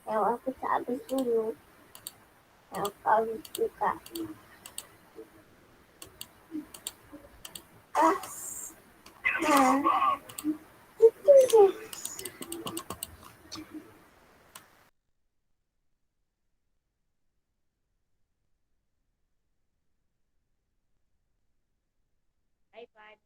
Yang aku tak habis dulu. Yang aku habis juga. Ah. Nah. Itu je. iPad.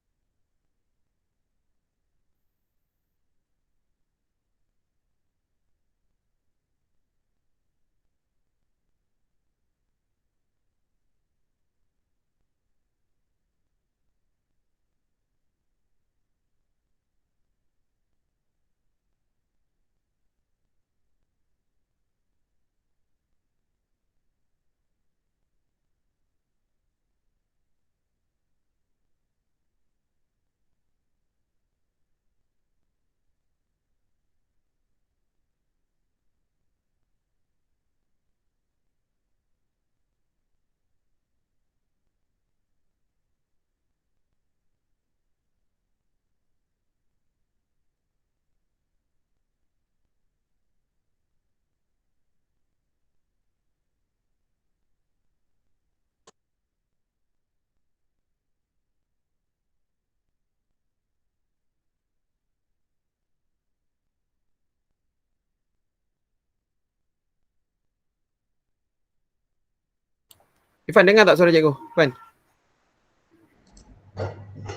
Ifan, dengar tak suara cikgu? Ifan?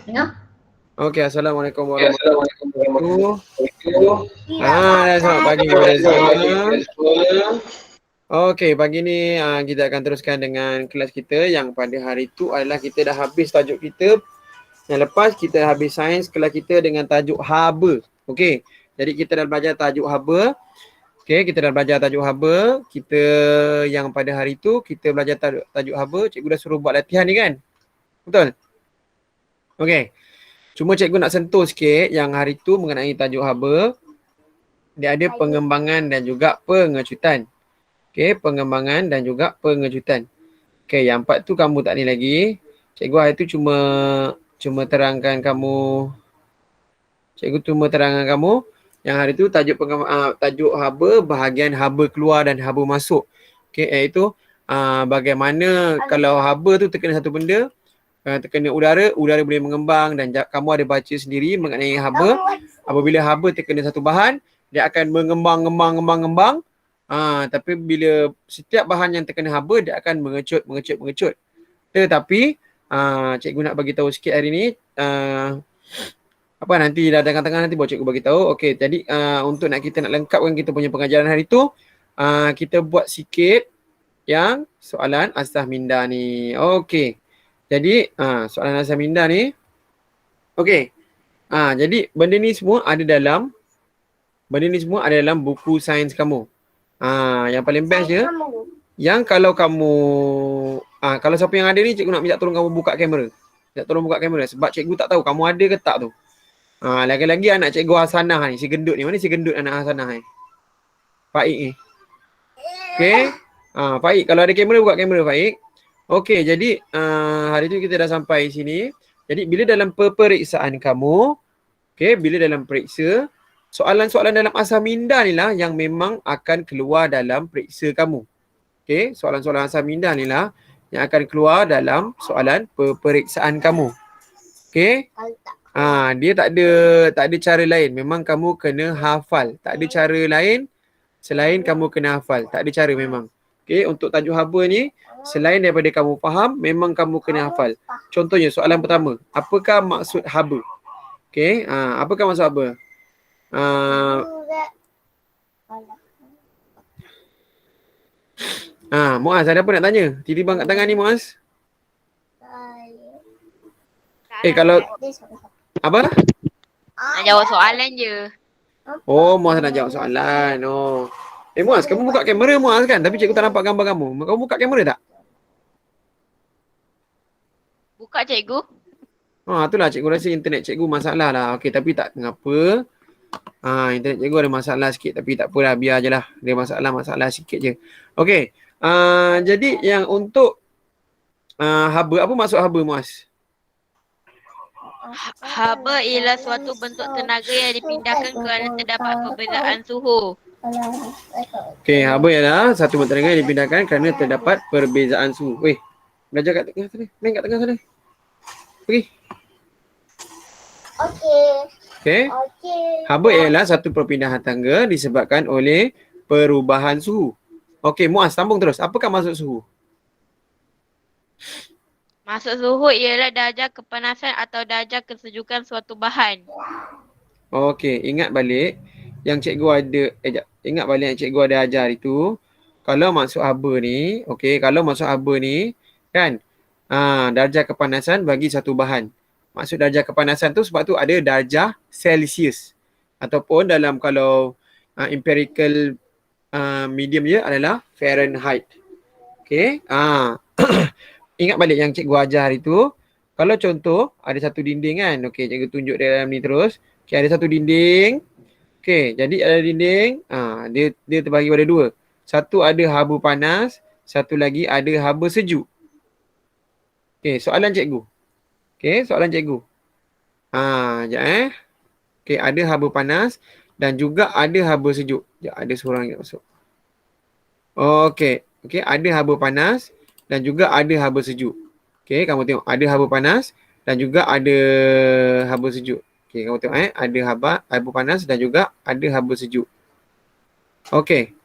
Dengar? Okey, Assalamualaikum warahmatullahi wabarakatuh. Selamat pagi kepada kepada semua. Okey, pagi ni kita akan teruskan dengan kelas kita yang pada hari tu adalah kita dah habis tajuk kita. Yang lepas kita habis sains kelas kita dengan tajuk haba. Okey, jadi kita dah belajar tajuk haba. Okey, kita dah belajar tajuk haba. Kita yang pada hari tu kita belajar tajuk haba. Cikgu dah suruh buat latihan ni kan? Betul? Okey. Cuma cikgu nak sentuh sikit yang hari tu mengenai tajuk haba. Dia ada pengembangan dan juga pengecutan. Okey, pengembangan dan juga pengecutan. Okey, yang empat tu kamu tak ni lagi. Cikgu hari tu cuma terangkan kamu. Cikgu cuma terangkan kamu yang hari tu tajuk haba, bahagian haba keluar dan haba masuk. Okey, iaitu bagaimana kalau haba tu terkena satu benda, terkena udara boleh mengembang dan kamu ada baca sendiri mengenai haba. Apabila haba terkena satu bahan, dia akan mengembang. Tapi bila setiap bahan yang terkena haba, dia akan mengecut. Tetapi cikgu nak bagi tahu sikit hari ni, nanti dah tengah-tengah nanti baru cikgu bagi tahu. Okey, jadi untuk kita nak lengkapkan kita punya pengajaran hari tu, kita buat sikit yang soalan asah minda ni. Okey. Jadi soalan asal minda ni. Okey. Jadi benda ni semua ada dalam buku sains kamu. Yang paling best je yang kalau kamu kalau siapa yang ada ni cikgu nak minta tolong kamu buka kamera. Minta tolong buka kamera sebab cikgu tak tahu kamu ada ke tak tu. Lagi-lagi anak cikgu Hasanah ni, si gendut ni. Mana si gendut anak Hasanah ni? Faik ni. Okey. Faik, kalau ada kamera buka kamera Faik. Okey, jadi hari tu kita dah sampai sini. Jadi bila dalam peperiksaan kamu, bila dalam periksa, soalan-soalan dalam asal minda ni lah yang memang akan keluar dalam periksa kamu. Okey, soalan-soalan asal minda ni lah yang akan keluar dalam soalan peperiksaan kamu. Okey? Dia tak ada cara lain. Memang kamu kena hafal. Tak ada cara lain selain kamu kena hafal. Tak ada cara memang. Okey, untuk tajuk haba ni, selain daripada kamu faham, memang kamu kena hafal. Contohnya soalan pertama, apakah maksud haba? Okey, apakah maksud haba? Muaz, ada apa nak tanya? Tiba-tiba angkat tangan ni Muaz. Kalau apa? Nak jawab soalan je. Oh, Muaz nak jawab soalan. Oh. Muaz, kamu buka kamera Muaz kan? Tapi cikgu tak nampak gambar kamu. Kamu buka kamera tak? Buka cikgu. Itulah cikgu rasa internet cikgu masalah lah. Okey, tapi tak mengapa. Internet cikgu ada masalah sikit tapi tak apalah, biar je lah. Dia masalah sikit je. Okey. Jadi yang untuk haba, apa maksud haba Muaz? Haba ialah suatu bentuk tenaga yang dipindahkan kerana terdapat perbezaan suhu. Okey, haba ialah satu mata rangai yang dipindahkan kerana terdapat perbezaan suhu. Weh, belajar kat tengah sana. Main kat tengah sana. Pergi. Okey. Haba ialah satu perpindahan tangga disebabkan oleh perubahan suhu. Okey, Muaz sambung terus. Apakah maksud suhu? Maksud suhu ialah darjah kepanasan atau darjah kesejukan suatu bahan. Okey, ingat balik yang cikgu ada, jap. Ingat balik yang cikgu ada ajar itu. Kalau maksud haba ni, okey, kalau maksud haba ni kan, darjah kepanasan bagi satu bahan. Maksud darjah kepanasan tu sebab tu ada darjah Celsius. Ataupun dalam kalau empirical medium dia adalah Fahrenheit. Okey. Ingat balik yang cikgu ajar itu. Kalau contoh ada satu dinding kan. Okey, cikgu tunjuk dalam ni terus. Okey, ada satu dinding. Okey, jadi ada dinding. Dia terbagi pada dua. Satu ada haba panas, satu lagi ada haba sejuk. Okey, soalan cikgu. Okey, soalan cikgu. Sekejap Okey, ada haba panas dan juga ada haba sejuk. Sekejap, ada seorang yang masuk. Okey, ada haba panas dan juga ada haba sejuk. Okey, kamu tengok ada haba panas dan juga ada haba sejuk. Okey, kamu tengok ada haba panas dan juga ada haba sejuk. Okey.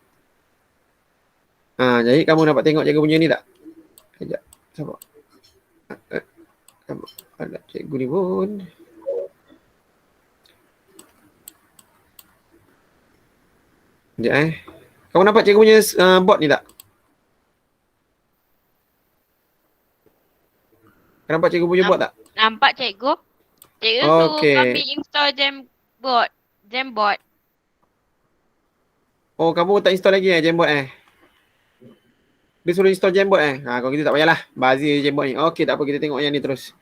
Jadi kamu dapat tengok cikgu punya ni tak? Sekejap. Sabar. Ada cikgu ni pun. Sekejap Kamu nampak cikgu punya board ni tak? Kau nampak cikgu punya board tak? Nampak cikgu? Cikgu Okey. suruh kami install Jamboard. Oh, kamu tak install lagi Jamboard Dia suruh install Jamboard kalau gitu tak payahlah. Bazir Jamboard ni. Okey, tak apa, kita tengok yang ni terus.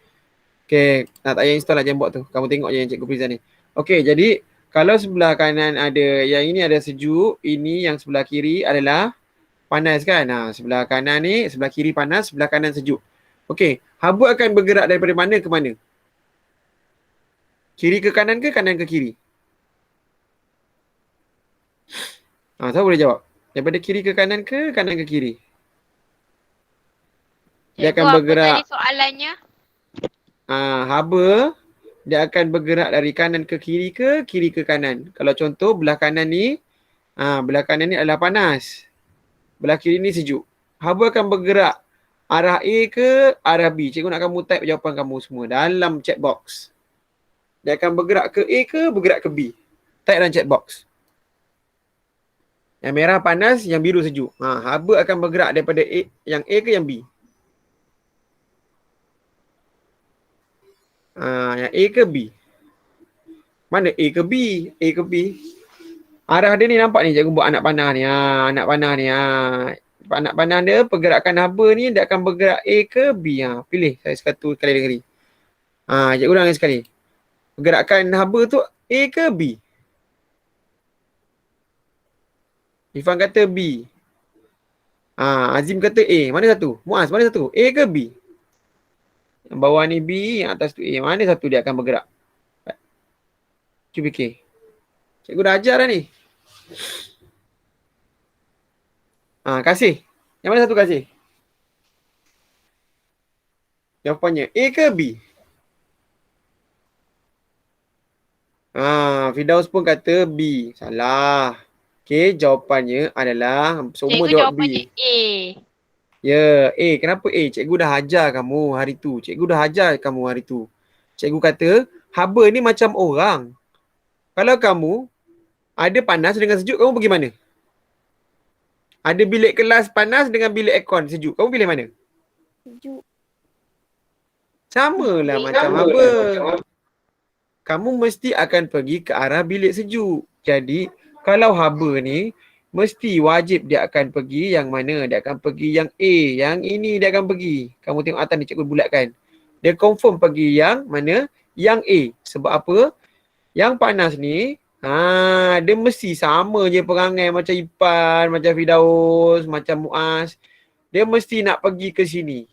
Okey, tak payah install lah Jamboard tu. Kamu tengok je yang cikgu present ni. Okey, jadi kalau sebelah kanan ada, yang ini ada sejuk, ini yang sebelah kiri adalah panas kan? Sebelah kanan ni, sebelah kiri panas, sebelah kanan sejuk. Okey, haba akan bergerak daripada mana ke mana? Kiri ke kanan ke kanan ke kiri? Siapa boleh jawab? Daripada kiri ke kanan ke kanan ke kiri? Dia akan bergerak. Apa tadi soalannya? Haba dia akan bergerak dari kanan ke kiri ke kanan. Kalau contoh belah kanan ni adalah panas. Belah kiri ni sejuk. Haba akan bergerak arah A ke arah B. Cikgu nak kamu type jawapan kamu semua dalam chat box. Dia akan bergerak ke A ke bergerak ke B. Type dalam chat box. Yang merah panas, yang biru sejuk. Haba akan bergerak daripada A, yang A ke yang B? Yang A ke B? Mana A ke B? A ke B? Arah dia ni nampak ni cikgu buat anak panah ni. Anak panah ni. Anak panah dia pergerakan haba ni dia akan bergerak A ke B. Pilih saya satu kali negeri. Cikgu ulang sekali. Pergerakan haba tu A ke B? Ifan kata B. Azim kata A. Mana satu? Muaz, mana satu? A ke B? Yang bawah ni B, yang atas tu A. Mana satu dia akan bergerak? Cuba fikir. Cikgu dah ajar dah ni. Kasih. Yang mana satu kasih? Jawapannya A ke B? Firdaus pun kata B. Salah. Okey, jawapannya adalah semua Cikgu jawab jawapannya B. A. Ya, kenapa A? Cikgu dah ajar kamu hari tu. Cikgu dah ajar kamu hari tu. Cikgu kata, haba ni macam orang. Kalau kamu ada panas dengan sejuk, kamu pergi mana? Ada bilik kelas panas dengan bilik aircon sejuk. Kamu pilih mana? Sejuk. Samalah macam haba. Kamu mesti akan pergi ke arah bilik sejuk. Jadi, kalau haba ni, mesti wajib dia akan pergi yang mana? Dia akan pergi yang A. Yang ini dia akan pergi. Kamu tengok atas ni cikgu bulatkan. Dia confirm pergi yang mana? Yang A. Sebab apa? Yang panas ni, dia mesti sama je perangai macam Ipan, macam Firdaus, macam Muaz. Dia mesti nak pergi ke sini.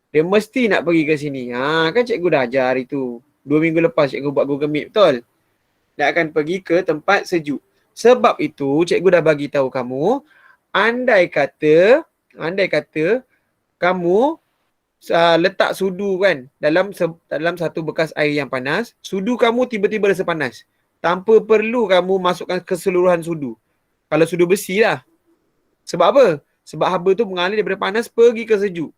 Dia mesti nak pergi ke sini. Kan cikgu dah ajar hari tu. 2 minggu lepas cikgu buat Google Meet, betul? Dia akan pergi ke tempat sejuk. Sebab itu cikgu dah bagi tahu kamu, andai kata kamu letak sudu kan dalam satu bekas air yang panas, sudu kamu tiba-tiba rasa panas. Tanpa perlu kamu masukkan keseluruhan sudu. Kalau sudu besi lah. Sebab apa? Sebab haba tu mengalir daripada panas pergi ke sejuk.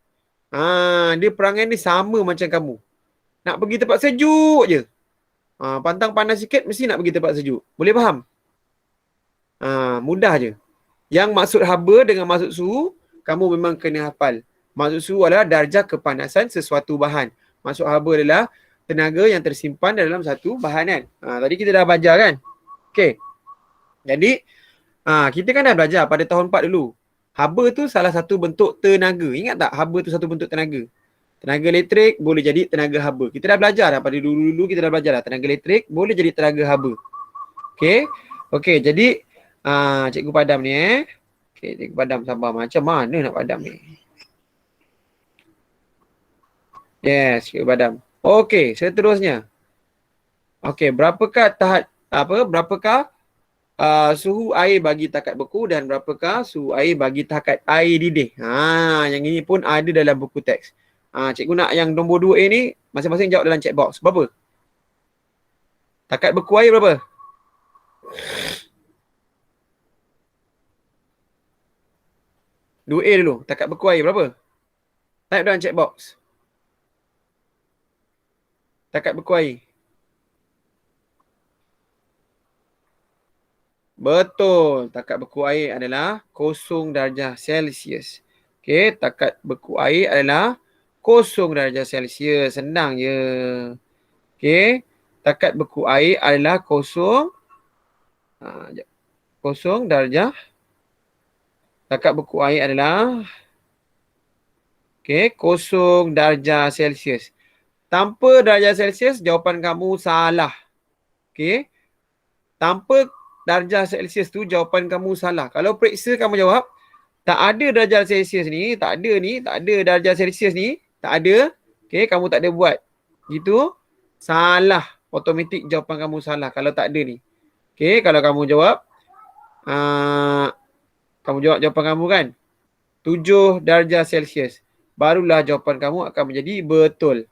Dia perangai ni sama macam kamu. Nak pergi tempat sejuk je. Pantang panas sikit mesti nak pergi tempat sejuk. Boleh faham? Mudah je. Yang maksud haba dengan maksud suhu, kamu memang kena hafal. Maksud suhu adalah darjah kepanasan sesuatu bahan. Maksud haba adalah tenaga yang tersimpan dalam satu bahan kan. Tadi kita dah belajar kan? Okey. Jadi, kita kan dah belajar pada tahun 4 dulu. Haba tu salah satu bentuk tenaga. Ingat tak haba tu satu bentuk tenaga? Tenaga elektrik boleh jadi tenaga haba. Kita dah belajar dah pada dulu-dulu kita dah belajar dah. Tenaga elektrik boleh jadi tenaga haba. Okey. Okey, jadi cikgu padam ni Okey, cikgu padam sabar. Macam mana nak padam ni? Yes, cikgu padam. Okey, seterusnya. Okey, berapakah suhu air bagi takat beku dan berapakah suhu air bagi takat air didih? Yang ini pun ada dalam buku teks. Cikgu nak yang nombor 2A ni masing-masing jawab dalam chat box. Berapa? Takat beku air berapa? Dua A dulu. Takat beku air berapa? Type dalam chat box. Takat beku air. Betul. Takat beku air adalah 0 darjah Celsius. Okey, takat beku air adalah 0 darjah Celsius. Senang je. Okey. Takat beku air adalah 0 darjah. Takat beku air adalah 0 darjah Celsius. Tanpa darjah Celsius, jawapan kamu salah. Okey. Tanpa darjah Celsius tu, jawapan kamu salah. Kalau periksa kamu jawab, tak ada darjah Celsius ni, tak ada darjah Celsius ni, tak ada. Okey, kamu tak ada buat. Gitu, salah. Automatik jawapan kamu salah kalau tak ada ni. Okey, kalau kamu jawab, jawapan kamu kan 7 darjah Celsius. Barulah jawapan kamu akan menjadi betul.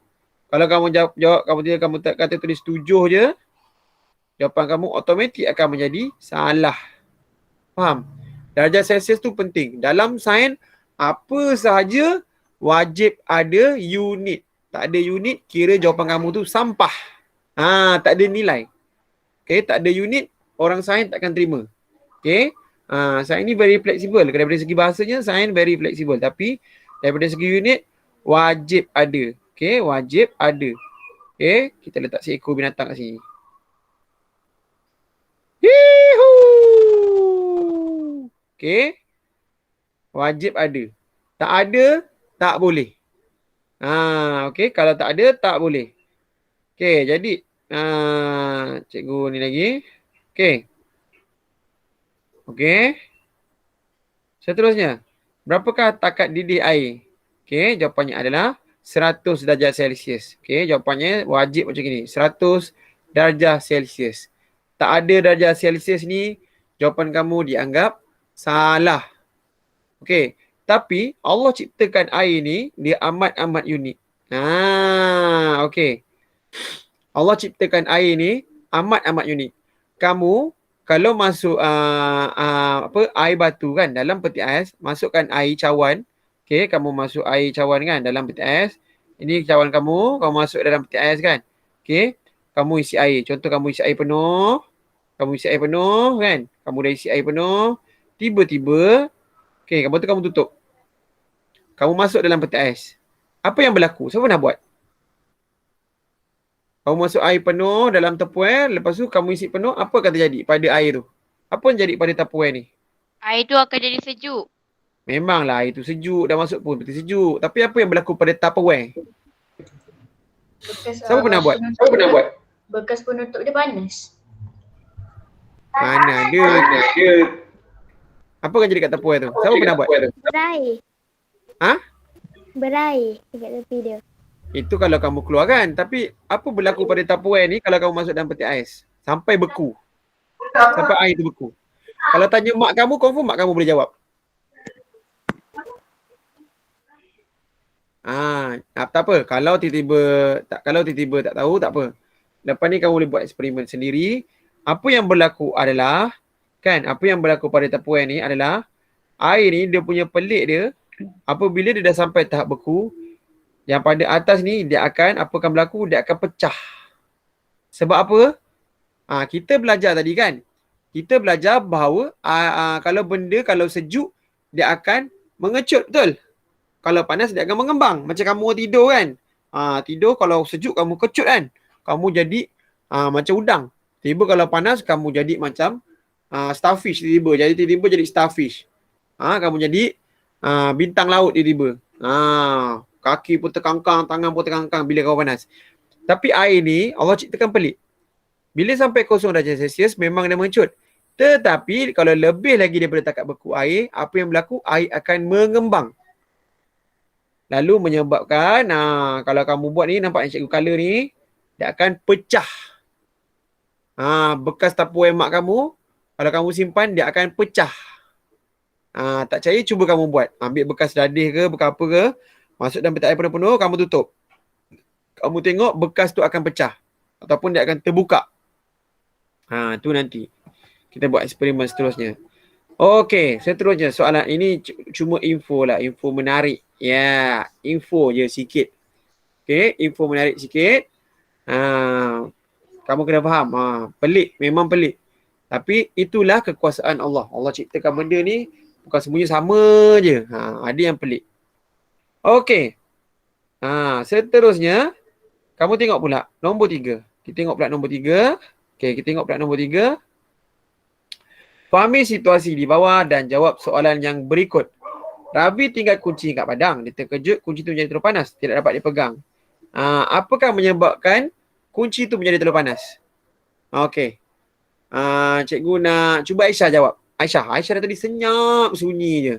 Kalau kamu jawab kamu kata tulis 7 je, jawapan kamu automatik akan menjadi salah. Faham? Darjah Celsius tu penting. Dalam sains, apa sahaja wajib ada unit. Tak ada unit, kira jawapan kamu tu sampah. Tak ada nilai. Okay, tak ada unit, orang sains takkan terima. Okay, sains ni very flexible. Daripada segi bahasanya, sains very flexible. Tapi daripada segi unit, wajib ada. Okay, wajib ada. Okay, kita letak seekor binatang kat sini. Hihuu. Okay. Wajib ada. Tak ada, tak boleh. Okay, kalau tak ada, tak boleh. Okay, jadi cikgu ni lagi. Okay. Okay. Seterusnya. Berapakah takat didih air? Okay, jawapannya adalah 100 darjah Celsius. Okay, jawapannya wajib macam ni. 100 darjah Celsius. Tak ada darjah Celsius ni, jawapan kamu dianggap salah. Okey, tapi Allah ciptakan air ni, dia amat-amat unik. Okey. Allah ciptakan air ni amat-amat unik. Kamu kalau masuk air batu kan dalam peti ais, masukkan air cawan. Okey, kamu masuk air cawan kan dalam peti ais. Ini cawan kamu masuk dalam peti ais kan. Okey, kamu isi air. Contoh kamu isi air penuh. Kamu isi air penuh kan. Kamu dah isi air penuh. Tiba-tiba, okey, kamu tutup. Kamu masuk dalam peti ais. Apa yang berlaku? Siapa nak buat? Kamu masuk air penuh dalam tupperware. Lepas tu kamu isi penuh. Apa akan terjadi pada air tu? Apa yang jadi pada tupperware ni? Air tu akan jadi sejuk. Memanglah air tu sejuk. Dah masuk pun peti sejuk. Tapi apa yang berlaku pada tupperware? Siapa pernah buat? Bekas penutup dia panas. Mana ada. Apa akan jadi kat tupperware tu? Siapa pernah buat? Berair. Berair dekat tepi dia. Itu kalau kamu keluarkan. Tapi apa berlaku pada tupperware ni kalau kamu masuk dalam peti ais? Sampai beku. Sampai air tu beku. Kalau tanya mak kamu, confirm mak kamu boleh jawab. Tak apa. Kalau tiba-tiba tak tahu, tak apa. Lepas ni kamu boleh buat eksperimen sendiri. Apa yang berlaku adalah, apa yang berlaku pada tepuan ni adalah, air ni dia punya pelik dia, apabila dia dah sampai tahap beku, yang pada atas ni dia akan, apa akan berlaku? Dia akan pecah. Sebab apa? Kita belajar tadi kan? Kita belajar bahawa kalau sejuk, dia akan mengecut, betul? Kalau panas dia akan mengembang. Macam kamu tidur kan? Tidur kalau sejuk kamu kecut kan? Kamu jadi macam udang. Tiba kalau panas kamu jadi macam starfish tiba-tiba. Jadi tiba-tiba jadi starfish. Kamu jadi bintang laut tiba-tiba. Kaki pun terkangkang, tangan pun terkangkang bila kau panas. Tapi air ni Allah ciptakan pelik. Bila sampai 0 darjah Celsius memang dia mengecut. Tetapi kalau lebih lagi daripada takat beku air, apa yang berlaku? Air akan mengembang. Lalu menyebabkan, kalau kamu buat ni, nampak yang cikgu color ni, dia akan pecah. Bekas tapuan mak kamu, kalau kamu simpan, dia akan pecah. Tak percaya, cuba kamu buat. Ambil bekas dadih ke, bekas apa ke, masuk dalam peti air penuh-penuh, kamu tutup. Kamu tengok bekas tu akan pecah. Ataupun dia akan terbuka. Tu nanti. Kita buat eksperimen seterusnya. Okey, seterusnya soalan ini cuma info lah, info menarik. Ya, info je sikit. Okey, info menarik sikit. Kamu kena faham. Pelik, memang pelik. Tapi itulah kekuasaan Allah. Allah ciptakan benda ni bukan semuanya sama je. Ada yang pelik. Okey. Seterusnya, kamu tengok pula nombor 3. Kita tengok pula nombor 3. Okey, kita tengok pula nombor 3. Fahami situasi di bawah dan jawab soalan yang berikut. Rabi tinggal kunci kat padang. Dia terkejut, kunci tu menjadi terlalu panas. Tidak dapat dipegang. Apakah menyebabkan kunci tu menjadi terlalu panas? Okey. Cikgu nak cuba Aisyah jawab. Aisyah dah tadi senyap sunyi je.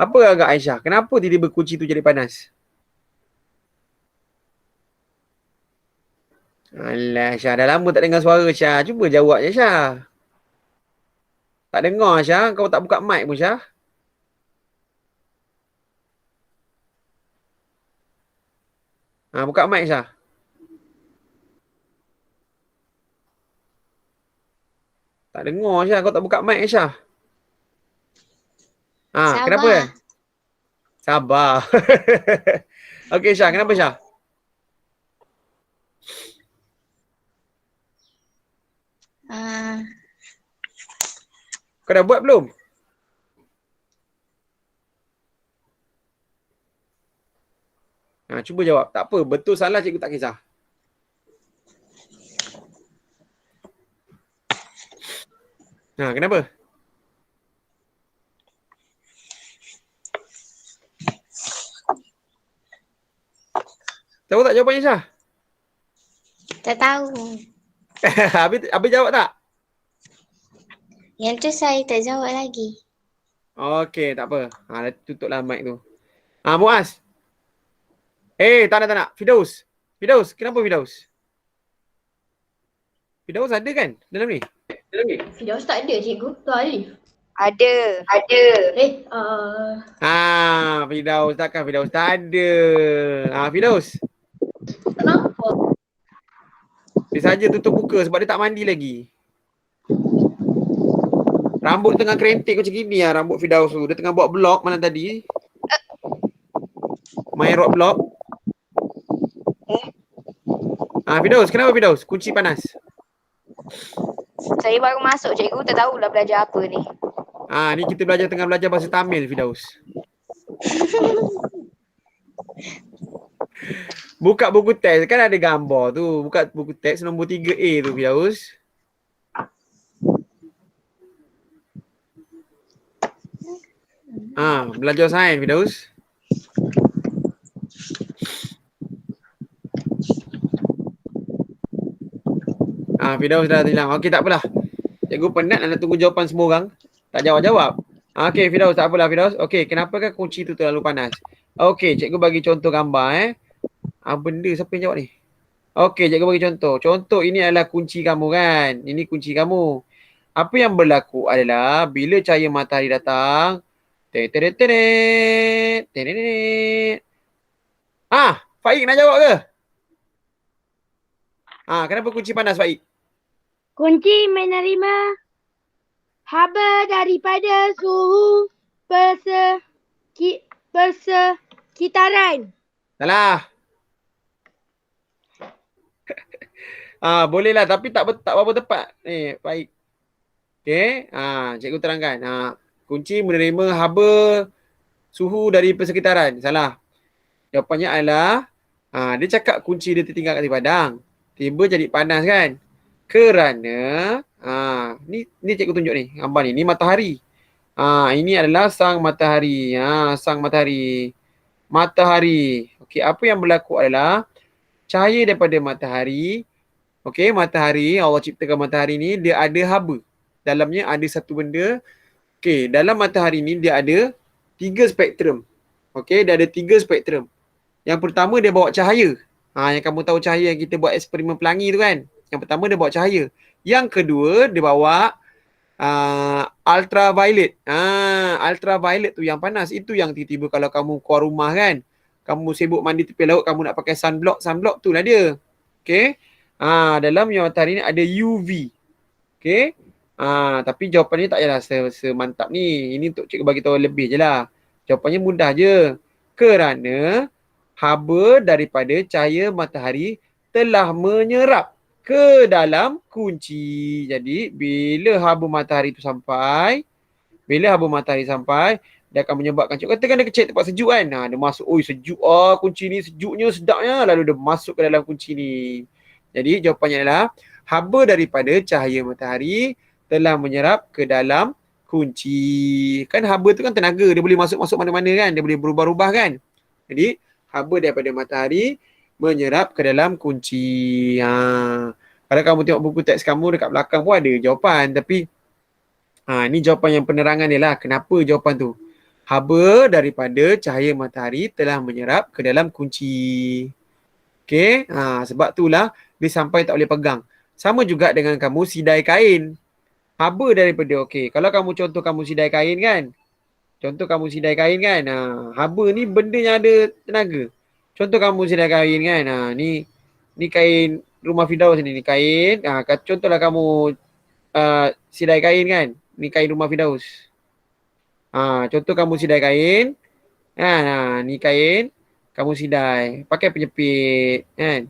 Apa agak Aisyah? Kenapa tiba-tiba kunci tu jadi panas? Alah Aisyah, dah lama tak dengar suara Aisyah. Cuba jawab je Aisyah. Tak dengar Aisyah, kau tak buka mic pun Aisyah. Buka mic Aisyah. Tak dengar Aisyah, kau tak buka mic Aisyah. Kenapa? Sabar. Okey Aisyah, kenapa Aisyah? Kau dah buat belum? Cuba jawab. Tak apa, betul salah cikgu tak kisah. Kenapa? Tahu tak jawapannya Aisyah? Tak tahu. Habis jawab tak? Yang tu saya tak jawab lagi. Okey, tak apa. Tutuplah mic tu. Muaz. Tak nak. Firdaus, kenapa Firdaus? Firdaus ada kan dalam ni? Firdaus tak ada cikgu. Tu Alif. Ada. Firdaus takkan Firdaus tak ada. Firdaus. Kenapa? Dia saja tutup muka sebab dia tak mandi lagi. Rambut tengah kerentik macam gini rambut Firdaus tu. Dia tengah buat blog malam tadi. Main rock blog. Firdaus, kenapa Firdaus? Kunci panas. Saya baru masuk cikgu, tak tahulah belajar apa ni. Ni kita tengah belajar bahasa Tamil Firdaus. Buka buku teks kan ada gambar tu. Buka buku teks nombor 3A tu Firdaus. Belajar sains Firdaus. Firdaus dah hilang. Okey, tak apalah. Cikgu penat nak tunggu jawapan semua orang. Tak jawab-jawab. Okey, Firdaus, tak apalah Firdaus. Okey, kenapakah kunci tu terlalu panas? Okey, cikgu bagi contoh gambar benda siapa yang jawab ni? Okey, cikgu bagi contoh. Contoh ini adalah kunci kamu kan? Ini kunci kamu. Apa yang berlaku adalah bila cahaya matahari datang, teret. Faik nak jawab ke? Kenapa kunci panas, Faik? Kunci menerima haba daripada suhu persekitaran. Salah. Bolehlah tapi tak berapa tepat. Faik. Okey. Cikgu terangkan. Kunci menerima haba suhu dari persekitaran. Salah. Jawapannya adalah dia cakap kunci dia tertinggal kat padang. Tiba jadi panas kan? Kerana ni cikgu tunjuk ni, gambar ni. Ni matahari. Ini adalah sang matahari. Sang matahari. Matahari. Okey, apa yang berlaku adalah cahaya daripada matahari. Okey, matahari, Allah ciptakan matahari ni dia ada haba. Dalamnya ada satu benda. Okey, dalam matahari ni dia ada 3 spektrum. Okey, dia ada 3 spektrum. Yang pertama dia bawa cahaya. Yang kamu tahu cahaya yang kita buat eksperimen pelangi tu kan. Yang pertama dia bawa cahaya. Yang kedua dia bawa ultraviolet. Ultraviolet tu yang panas. Itu yang tiba-tiba kalau kamu keluar rumah kan, kamu sibuk mandi tepi laut, kamu nak pakai sunblock tu lah dia. Okey. Dalam matahari ni ada UV. Okey. Tapi jawapannya tak payahlah semantap ni. Ini untuk cikgu bagi tahu lebih je lah. Jawapannya mudah je. Kerana haba daripada cahaya matahari telah menyerap ke dalam kunci. Jadi bila haba matahari tu sampai, dia akan menyebabkan, cikgu katakan dia kecil tempat sejuk kan. Dia masuk, sejuk kunci ni, sejuknya, sedapnya. Lalu dia masuk ke dalam kunci ni. Jadi jawapannya adalah haba daripada cahaya matahari telah menyerap ke dalam kunci. Kan haba tu kan tenaga, dia boleh masuk mana-mana kan, dia boleh berubah-ubah kan. Jadi haba daripada matahari menyerap ke dalam kunci. Kalau kamu tengok buku teks kamu dekat belakang pun ada jawapan, tapi ni jawapan yang penerangan dia lah. Kenapa jawapan tu? Haba daripada cahaya matahari telah menyerap ke dalam kunci. Okey, sebab itulah dia sampai tak boleh pegang. Sama juga dengan kamu sidai kain. Haba daripada, kalau kamu contoh kamu sidai kain kan. Haba ni benda yang ada tenaga. Contoh kamu sidai kain kan. Ni kain rumah Firdaus ni kain. Contohlah kamu sidai kain kan. Ni kain rumah Firdaus. Contoh kamu sidai kain. Ni kain kamu sidai. Pakai penyepit kan.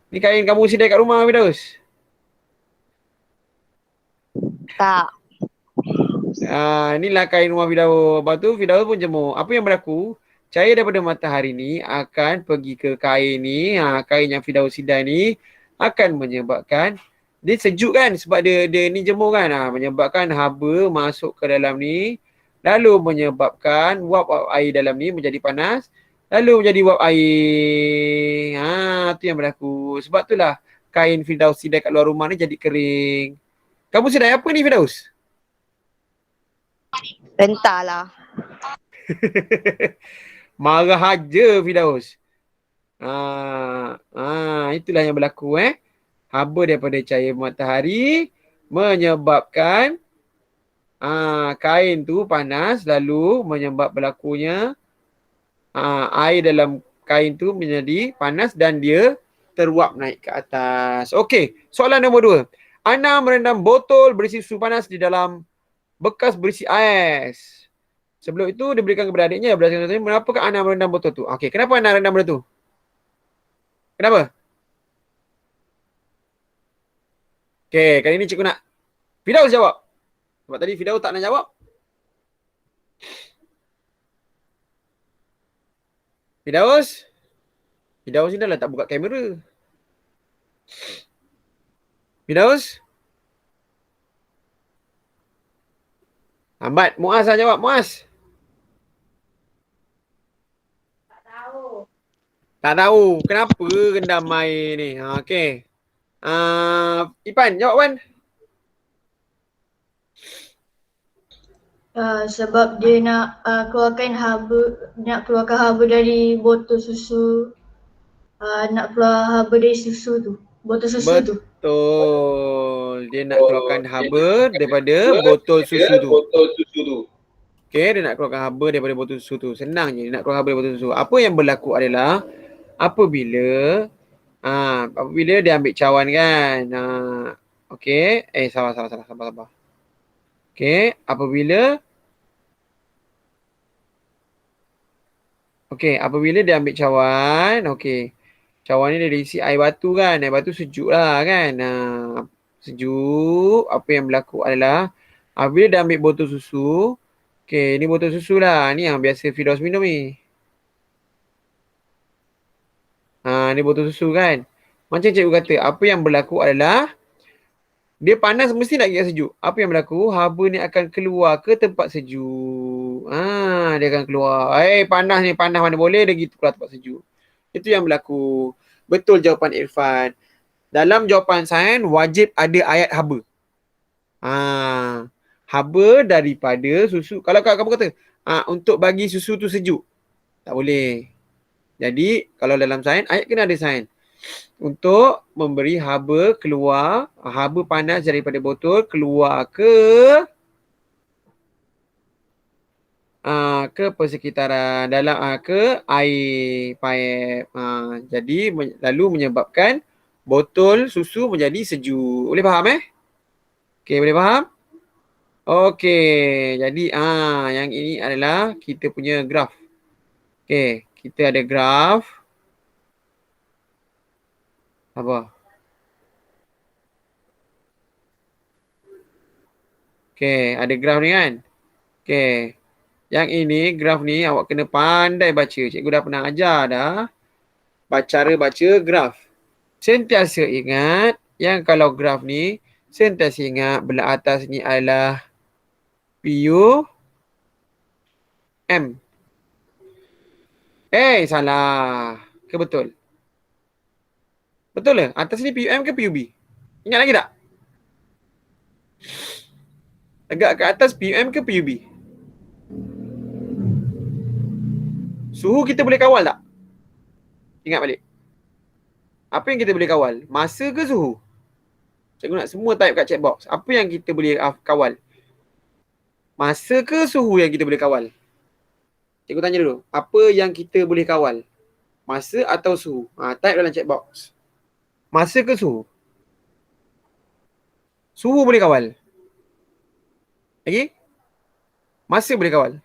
Ni kain kamu sidai kat rumah Firdaus. Tak. Inilah kain rumah Firdaus. Lepas tu Firdaus pun jemur. Apa yang berlaku? Cahaya daripada matahari ni akan pergi ke kain ni. Kain yang Firdaus sidai ni akan menyebabkan dia sejuk kan, sebab dia ni jemur kan. Menyebabkan haba masuk ke dalam ni. Lalu menyebabkan wap air dalam ni menjadi panas. Lalu menjadi wap air. Tu yang berlaku. Sebab itulah kain Firdaus sidai kat luar rumah ni jadi kering. Kamu sidai apa ni Firdaus? Entahlah. Marah aja Firdaus. Itulah yang berlaku haba daripada cahaya matahari menyebabkan kain tu panas, lalu menyebab berlakunya air dalam kain tu menjadi panas dan dia teruap naik ke atas. Okey, soalan nombor 2. Ana merendam botol berisi susu panas di dalam bekas berisi ais. Sebelum itu diberikan kepada adiknya. Berdasarkan tanya, kenapakah Ana merendam botol tu? Okey, kenapa Ana rendam benda tu? Kenapa? Okey, kali ni cikgu nak Firdaus jawab. Sebab tadi Firdaus tak nak jawab. Firdaus ni dah lah tak buka kamera. Firdaus? Lambat. Muaz lah jawab. Muaz. Tak tahu. Kenapa rendam air ni? Okey. Ipan, jawab Wan. Sebab dia nak keluarkan haba dari botol susu. Nak keluar haba dari susu tu. Botol susu tu. Betul. Dia nak keluarkan haba daripada botol susu tu. Okey, dia nak keluarkan haba daripada botol susu tu. Senang je dia nak keluarkan haba daripada botol susu. Apa yang berlaku adalah apabila dia ambil cawan kan. Okey, sabar. Okey, apabila dia ambil cawan, cawan ni dia isi air batu kan. Air batu sejuk lah kan. Sejuk. Apa yang berlaku adalah apabila dia ambil botol susu. Ni botol susu lah. Ni yang biasa Firdaus minum ni. Ni botol susu kan. Macam cikgu kata, apa yang berlaku adalah dia panas mesti nak pergi sejuk. Apa yang berlaku? Haba ni akan keluar ke tempat sejuk. Dia akan keluar. Panas ni, panas mana boleh dia pergi keluar tempat sejuk. Itu yang berlaku. Betul jawapan Irfan. Dalam jawapan sains wajib ada ayat haba. Haba daripada susu. Kalau kamu kata untuk bagi susu tu sejuk. Tak boleh. Jadi kalau dalam sains ayat kena ada sains. Untuk memberi haba keluar, haba panas daripada botol keluar ke persekitaran dalam ke air paip. Jadi lalu menyebabkan botol susu menjadi sejuk. Boleh faham Okey, boleh faham? Okey, jadi yang ini adalah kita punya graf. Okey, kita ada graf. Apa? Okey, ada graf ni kan? Okey. Yang ini, graf ni awak kena pandai baca. Cikgu dah pernah ajar dah. Cara baca graf. Sentiasa ingat yang kalau graf ni, sentiasa ingat belah atas ni adalah PU M. Salah. Ke betul? Betul ke? Atas ni PUM ke PUB? Ingat lagi tak? Agak ke atas PUM ke PUB? Suhu kita boleh kawal tak? Ingat balik. Apa yang kita boleh kawal? Masa ke suhu? Cikgu nak semua type kat chat box. Apa yang kita boleh kawal? Masa ke suhu yang kita boleh kawal? Cikgu tanya dulu. Apa yang kita boleh kawal? Masa atau suhu? Type dalam chat box. Masa ke suhu? Suhu boleh kawal. Lagi? Masa boleh kawal.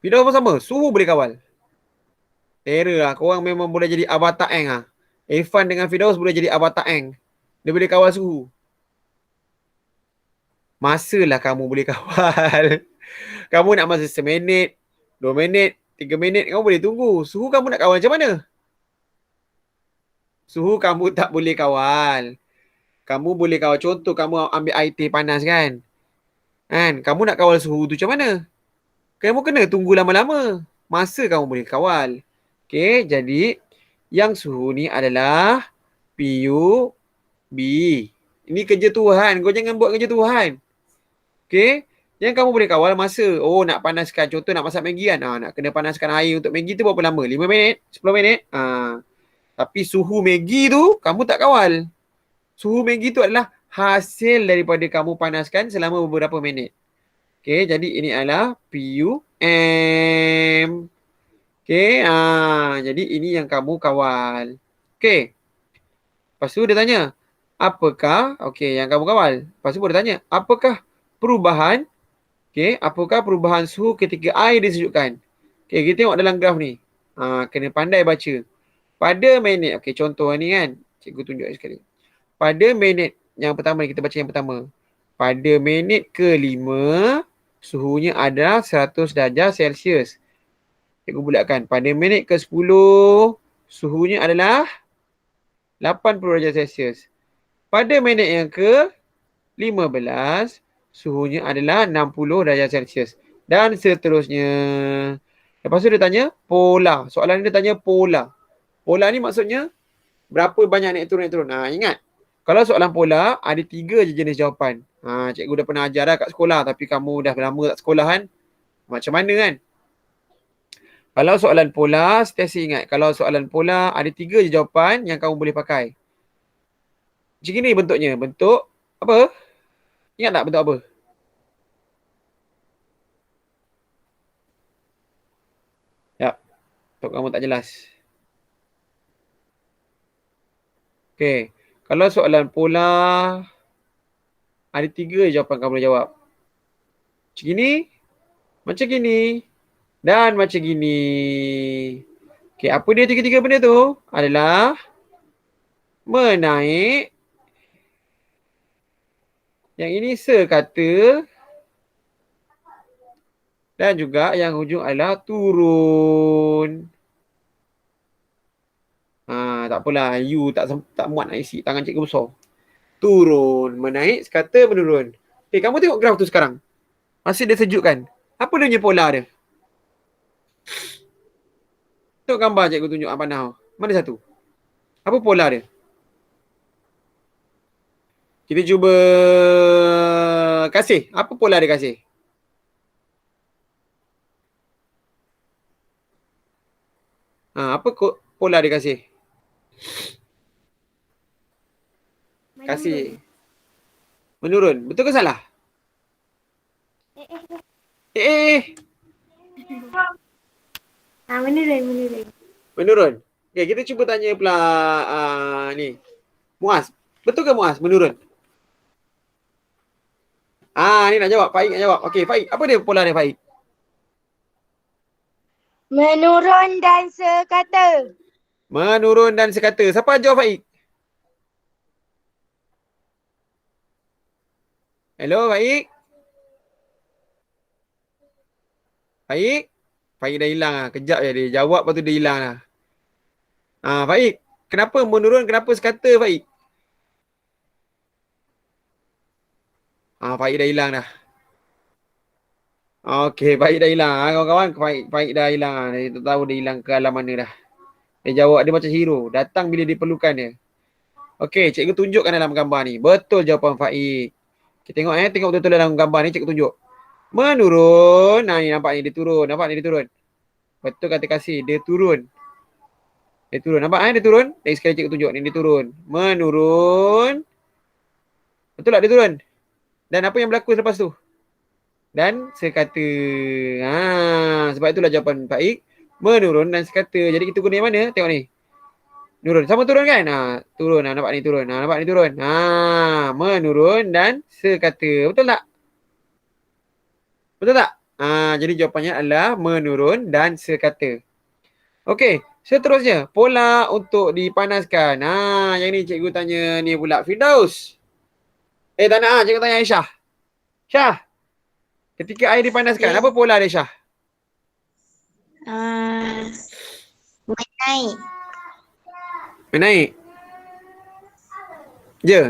Firdaus pun sama. Suhu boleh kawal. Terror lah. Korang memang boleh jadi avatar Eng . Irfan dengan Firdaus boleh jadi avatar Eng. Dia boleh kawal suhu. Masa lah kamu boleh kawal. Kamu nak masa 1 minit, 2 minit, 3 minit, kamu boleh tunggu. Suhu kamu nak kawal macam mana? Suhu kamu tak boleh kawal. Kamu boleh kawal. Contoh kamu ambil air teh panas kan? Kamu nak kawal suhu tu macam mana? Kamu kena tunggu lama-lama. Masa kamu boleh kawal. Okey, jadi yang suhu ni adalah PUB. Ini kerja Tuhan. Kau jangan buat kerja Tuhan. Okey, yang kamu boleh kawal masa. Nak panaskan. Contoh nak masak Maggi kan? Nak kena panaskan air untuk Maggi tu berapa lama? 5 minit? 10 minit? Tapi suhu Maggi tu kamu tak kawal. Suhu Maggi tu adalah hasil daripada kamu panaskan selama beberapa minit. Okey, jadi ini adalah PUM. Okey, jadi ini yang kamu kawal. Okey. Lepas tu dia tanya, apakah, yang kamu kawal. Lepas tu dia tanya, apakah perubahan, apakah perubahan suhu ketika air disejukkan? Okey, kita tengok dalam graf ni. Kena pandai baca. Pada minit, contoh ni kan. Cikgu tunjuk sekali. Pada minit yang pertama ni, kita baca yang pertama. Pada minit ke-5, suhunya adalah 100 darjah Celsius. Cikgu bulatkan. Pada minit ke-10, suhunya adalah 80 darjah Celsius. Pada minit yang ke-15, suhunya adalah 60 darjah Celsius. Dan seterusnya. Lepas tu dia tanya pola. Soalan ni dia tanya pola. Pola ni maksudnya berapa banyak naik turun. Ingat. Kalau soalan pola, ada 3 je jenis jawapan. Cikgu dah pernah ajar dah kat sekolah. Tapi kamu dah lama tak sekolah kan. Macam mana kan? Kalau soalan pola, sentiasa ingat. Kalau soalan pola, ada 3 je jawapan yang kamu boleh pakai. Macam ni bentuknya. Bentuk apa? Ingat tak bentuk apa? Ya, bentuk kamu tak jelas. Okey. Kalau soalan pola, ada 3 jawapan kamu boleh jawab. Macam gini, macam gini, dan macam gini. Okey, apa dia tiga-tiga benda tu? Adalah menaik. Yang ini sekata. Dan juga yang hujung adalah turun. Tak apalah, you tak muat nak isi tangan cikgu besar. Turun, menaik, sekata, menurun. Okay, kamu tengok graf tu sekarang. Masih dia sejuk kan? Apa dia punya pola dia? Tengok gambar cikgu tunjuk panah. Mana satu? Apa pola dia? Kita cuba kasih. Apa pola dia kasih? Apa pola dia kasih? Kasih. Menurun. Betul ke salah? Menurun. Menurun. Okay, kita cuba tanya pula ni. Muaz. Betul ke Muaz? Menurun. Ni nak jawab. Faik nak jawab. Okay, Faik. Apa dia pola dia, Faik? Menurun dan sekata. Menurun dan sekata. Siapa jawab, Faik? Hello, Faik? Faik? Faik dah hilang lah. Kejap je dia jawab, lepas tu dia hilang lah. Faik. Kenapa menurun? Kenapa sekata, Faik? Faik dah hilang dah. Okey, Faik dah hilang. Kawan-kawan, Faik dah hilang. Dia tak tahu dia hilang ke alam mana dah. Dia jawab, dia macam hero. Datang bila diperlukan dia. Okey, cikgu tunjukkan dalam gambar ni. Betul jawapan Faik. Kita tengok tengok betul-betul dalam gambar ni, cikgu tunjuk. Menurun. Ni nampak ni, dia turun. Nampak ni, dia turun. Betul kata kasih, dia turun. Dia turun. Nampak dia turun? Lagi sekali cikgu tunjuk ni, dia turun. Menurun. Betul tak dia turun? Dan apa yang berlaku selepas tu? Dan sekata. Sebab itulah jawapan Faik. Menurun dan sekata. Jadi kita guna yang mana? Tengok ni. Turun. Sama turun kan? Turun. Nampak ni turun. Nampak ni turun. Menurun dan sekata. Betul tak? Betul tak? Jadi jawapannya adalah menurun dan sekata. Okey. Seterusnya. Pola untuk dipanaskan. Yang ni cikgu tanya ni pula. Firdaus. Tak nak. Cikgu tanya Aisyah. Syah. Ketika air dipanaskan, apa pola dia, Syah? Menaik. Menaik.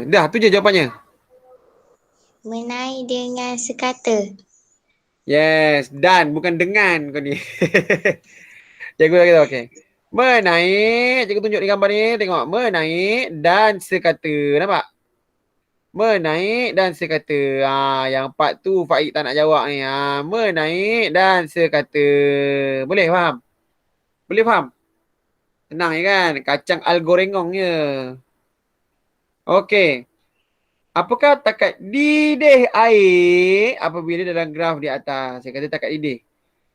Dah tu je jawapannya. Menaik dengan sekata. Yes, dan bukan dengan kau ni. Cikgu dah kata okey. Menaik, cikgu tunjuk di gambar ni, tengok. Menaik dan sekata. Nampak? Menaik dan sekata. Yang part tu Faik tak nak jawab ni. Menaik dan sekata. Boleh faham? Boleh faham? Senang je kan? Kacang algorengong je. Okey. Apakah takat didih air apabila dalam graf di atas? Saya kata takat didih.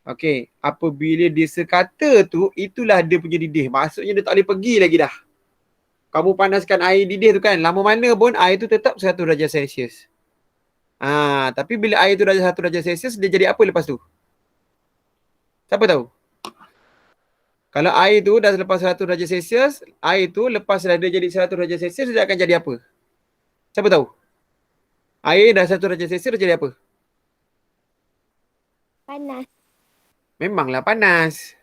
Okey. Apabila dia sekata tu, itulah dia punya didih. Maksudnya dia tak boleh pergi lagi dah. Kamu panaskan air didih tu kan, lama mana pun air tu tetap 100 darjah Celsius. Tapi bila air tu dah 100 darjah Celsius, dia jadi apa lepas tu? Siapa tahu? Kalau air tu dah lepas 100 darjah Celsius, air tu lepas dah dia jadi 100 darjah Celsius, dia akan jadi apa? Siapa tahu? Air dah 100 darjah Celsius, dia jadi apa? Panas. Memanglah panas.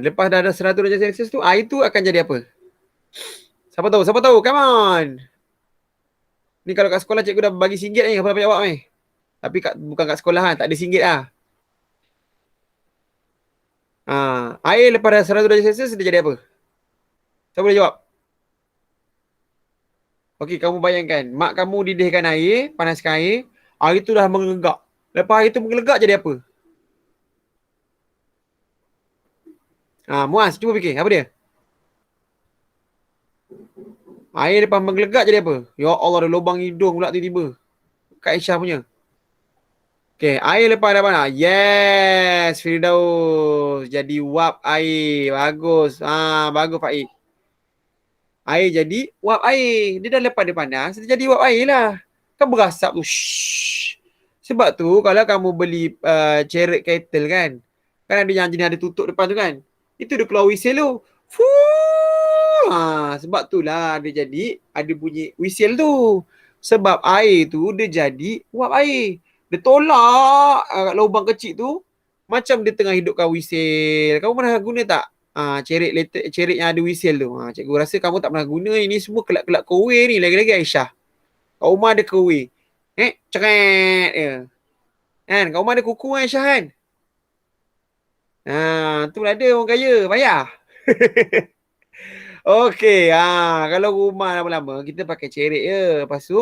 Lepas dah ada 100 darjah Celsius tu, air tu akan jadi apa? Siapa tahu? Siapa tahu? Come on. Ni kalau kat sekolah cikgu dah bagi RM1 ni, apa dapat jawab ni? Tapi bukan kat sekolah tak ada RM1 lah. Air lepas dah 100 darjah Celsius, dia jadi apa? Siapa boleh jawab? Okey, kamu bayangkan. Mak kamu didihkan air, panaskan air. Air tu dah mengelegak. Lepas air tu mengelegak, jadi apa? Muaz, cuba fikir. Apa dia? Air lepas menggelegak jadi apa? Ya Allah, ada lubang hidung pula tiba-tiba. Kak Aisyah punya. Okay, air lepas ada mana? Yes, Firdaus. Jadi wap air. Bagus. Bagus Pak Ik. Air jadi wap air. Dia dah lepas dia panas, dia jadi wap air lah. Kan berasap tu. Shhh. Sebab tu kalau kamu beli ceret kettle kan ada yang jenis ada tutup depan tu kan. Itu dia keluar whistle tu. Fuuu. Sebab tu lah dia jadi ada bunyi whistle tu. Sebab air tu dia jadi wap air. Dia tolak kat lubang kecil tu macam dia tengah hidupkan whistle. Kamu pernah guna tak? Ceret yang ada whistle tu. Cikgu rasa kamu tak pernah guna. Ini semua kelak-kelak kowe ni. Lagi-lagi Aisyah. Kat rumah ada kowe. Ceret je. Kan? Kat rumah ada kuku Aisyah kan? Tu ada orang kaya. Payah. Okey. Kalau rumah lama-lama kita pakai ceret je. Lepas tu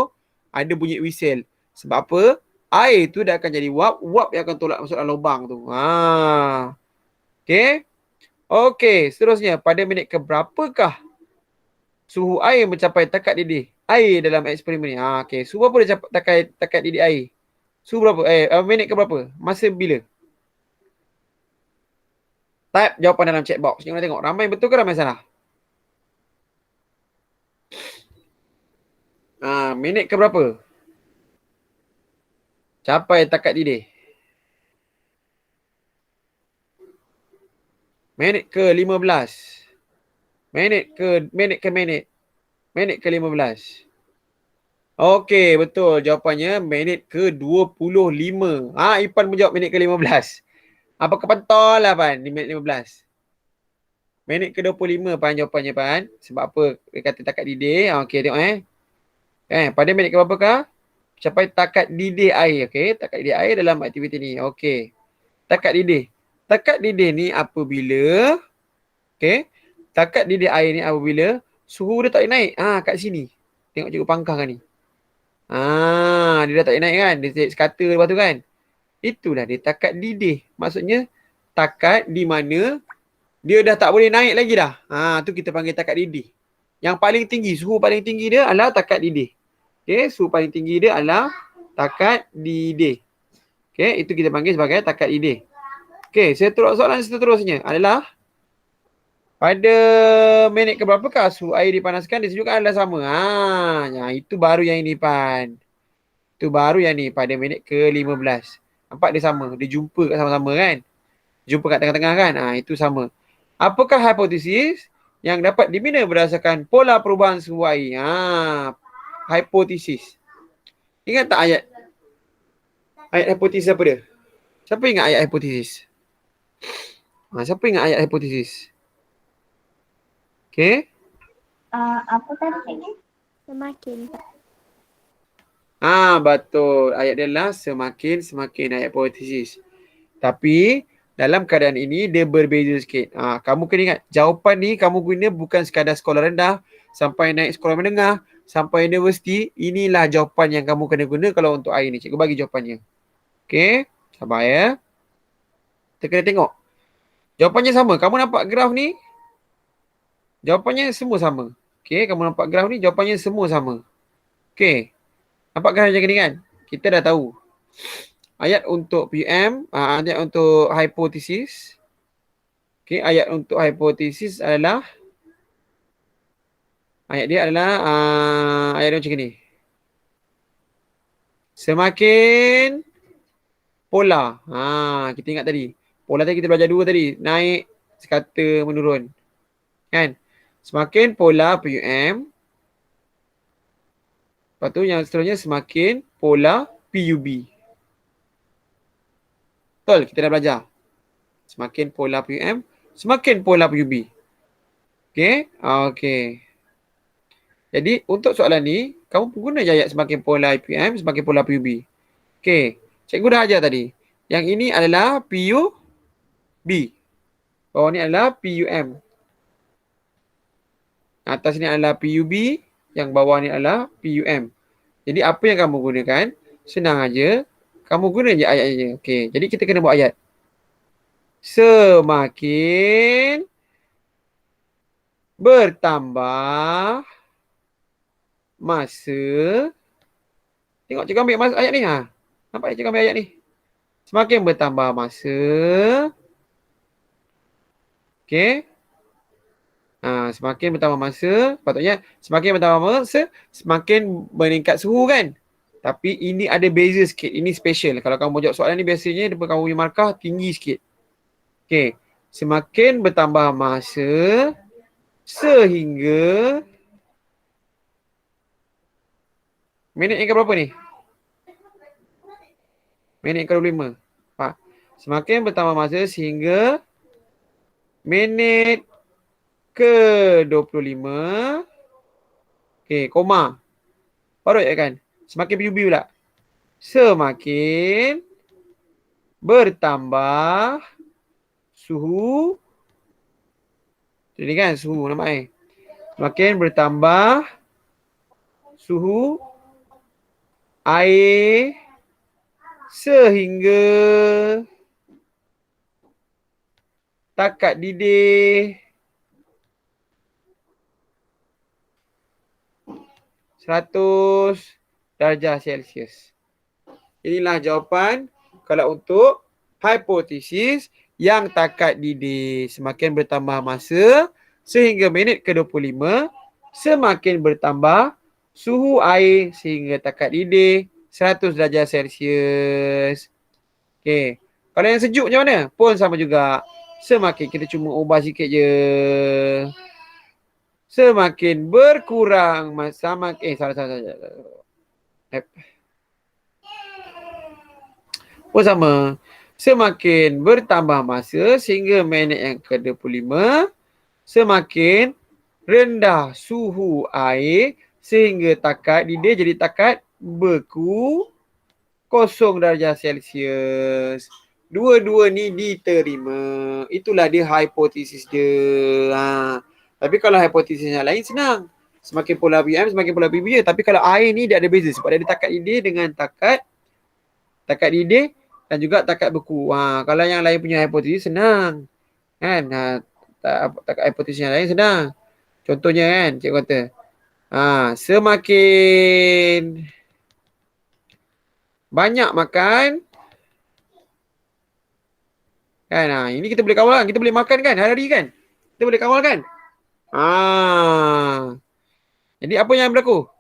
ada bunyi whistle. Sebab apa? Air tu dah akan jadi wap. Wap yang akan tolak masuk dalam lubang tu. Okey. Okey. Seterusnya. Pada minit keberapakah suhu air mencapai takat didih air dalam eksperimen ni? Okey. Suhu berapa dia capai takat didih air? Suhu berapa? Minit ke berapa? Masa bila? Type jawapan dalam chat box. Jangan tengok. Ramai betul ke ramai salah? Minit ke berapa? Capai takat didih. Minit ke 15. Minit ke minit. Minit ke 15. Okey, betul. Jawapannya minit ke 25. Ipan menjawab minit ke 15. Apa kepantol lah Pan di minit 15. Minit ke 25 Pan jawapannya Pan. Sebab apa dia kata takat didih. Okey tengok pada minit ke berapakah capai takat didih air. Okey, takat didih air dalam aktiviti ni. Okey. Takat didih. Takat didih ni apabila takat didih air ni apabila suhu dia tak boleh naik. Kat sini. Tengok cikgu pangkahkan ni. Dia dah tak boleh naik kan. Dia sekata lepas tu kan. Itulah dia takat didih. Maksudnya takat di mana dia dah tak boleh naik lagi dah. Tu kita panggil takat didih. Yang paling tinggi, suhu paling tinggi dia adalah takat didih. Okey, suhu paling tinggi dia adalah takat didih. Okey, itu kita panggil sebagai takat didih. Okey, soalan seterusnya adalah pada minit ke berapakah suhu air dipanaskan disejukkan adalah sama. Itu baru yang ini Pan. Itu baru yang ni pada minit ke 15. Nampak dia sama. Dia jumpa kat sama-sama kan. Jumpa kat tengah-tengah kan. Itu sama. Apakah hipotesis yang dapat dibina berdasarkan pola perubahan suhu air? Hipotesis. Ingat tak ayat? Ayat hipotesis apa dia? Siapa ingat ayat hipotesis? Siapa ingat ayat hipotesis? Okey. Apa tadi cikgu? Semakin. Betul. Ayat dia adalah semakin ayat hipotesis. Tapi dalam keadaan ini dia berbeza sikit. Kamu kena ingat jawapan ni kamu guna bukan sekadar sekolah rendah sampai naik sekolah menengah sampai universiti. Inilah jawapan yang kamu kena guna kalau untuk air ni. Cikgu bagi jawapannya. Okey. Sabar ya. Kita kena tengok. Jawapannya sama. Kamu nampak graf ni? Jawapannya semua sama. Okey. Kamu nampak graf ni? Jawapannya semua sama. Okey. Nampak graf macam ni kan? Kita dah tahu. Ayat untuk PM, ayat untuk hipotesis. Okey, ayat untuk hipotesis adalah ayat dia adalah ayat dia macam ni. Semakin pola. Kita ingat tadi. Pola tadi kita belajar dua tadi. Naik, sekata, menurun. Kan? Semakin pola PUM. Lepas tu yang seterusnya semakin pola PUB. Betul, kita dah belajar. Semakin pola PUM, semakin pola PUB. Okey? Okey. Jadi untuk soalan ni, kamu guna je ayat semakin pola PUM, semakin pola PUB. Okey. Cikgu dah ajar tadi. Yang ini adalah PUB. Bawah ni adalah PUM. Atas ni adalah PUB, yang bawah ni adalah PUM. Jadi apa yang kamu gunakan, senang aja. Kamu guna je ayatnya. Okey, jadi kita kena buat ayat. Semakin bertambah masa. Tengok cikgu ambil ayat ni. Nampak cikgu ambil ayat ni. Semakin bertambah masa. Okey. Semakin bertambah masa, patutnya semakin bertambah masa, semakin meningkat suhu kan? Tapi ini ada beza sikit. Ini special. Kalau kamu jawab soalan ni biasanya kamu punya markah tinggi sikit. Okey. Semakin bertambah masa sehingga minit yang ke berapa ni? Minit yang ke 25. Semakin bertambah masa sehingga minit ke 25. Okey, koma. Baru ya kan? Semakin PUB pula. Semakin bertambah suhu. Jadi kan suhu nampak Semakin bertambah suhu air sehingga takat didih 100 darjah Celsius. Inilah jawapan kalau untuk hipotesis yang takat didih semakin bertambah masa sehingga minit ke-25, semakin bertambah suhu air sehingga takat didih 100 darjah Celsius. Okey. Kalau yang sejuk macam mana? Pun sama juga. Semakin kita cuma ubah sikit je. Semakin berkurang masa salah. Pun sama. Semakin bertambah masa sehingga minit yang ke-25, semakin rendah suhu air sehingga takat didih jadi takat beku 0 darjah Celsius. Dua-dua ni diterima. Itulah dia hipotesis dia. Tapi kalau hipotesis yang lain senang. Semakin polar PM, semakin polar PB je. Tapi kalau air ni dia ada beza sebab dia ada takat didih dengan takat didih dan juga takat beku. Kalau yang lain punya hipotesis senang. Kan? Takat hipotesis yang lain senang. Contohnya kan, cikgu kata. Semakin banyak makan. Kan? Ini kita boleh kawal kan? Kita boleh makan kan? Hari-hari kan? Kita boleh kawal kan? Jadi apa yang berlaku?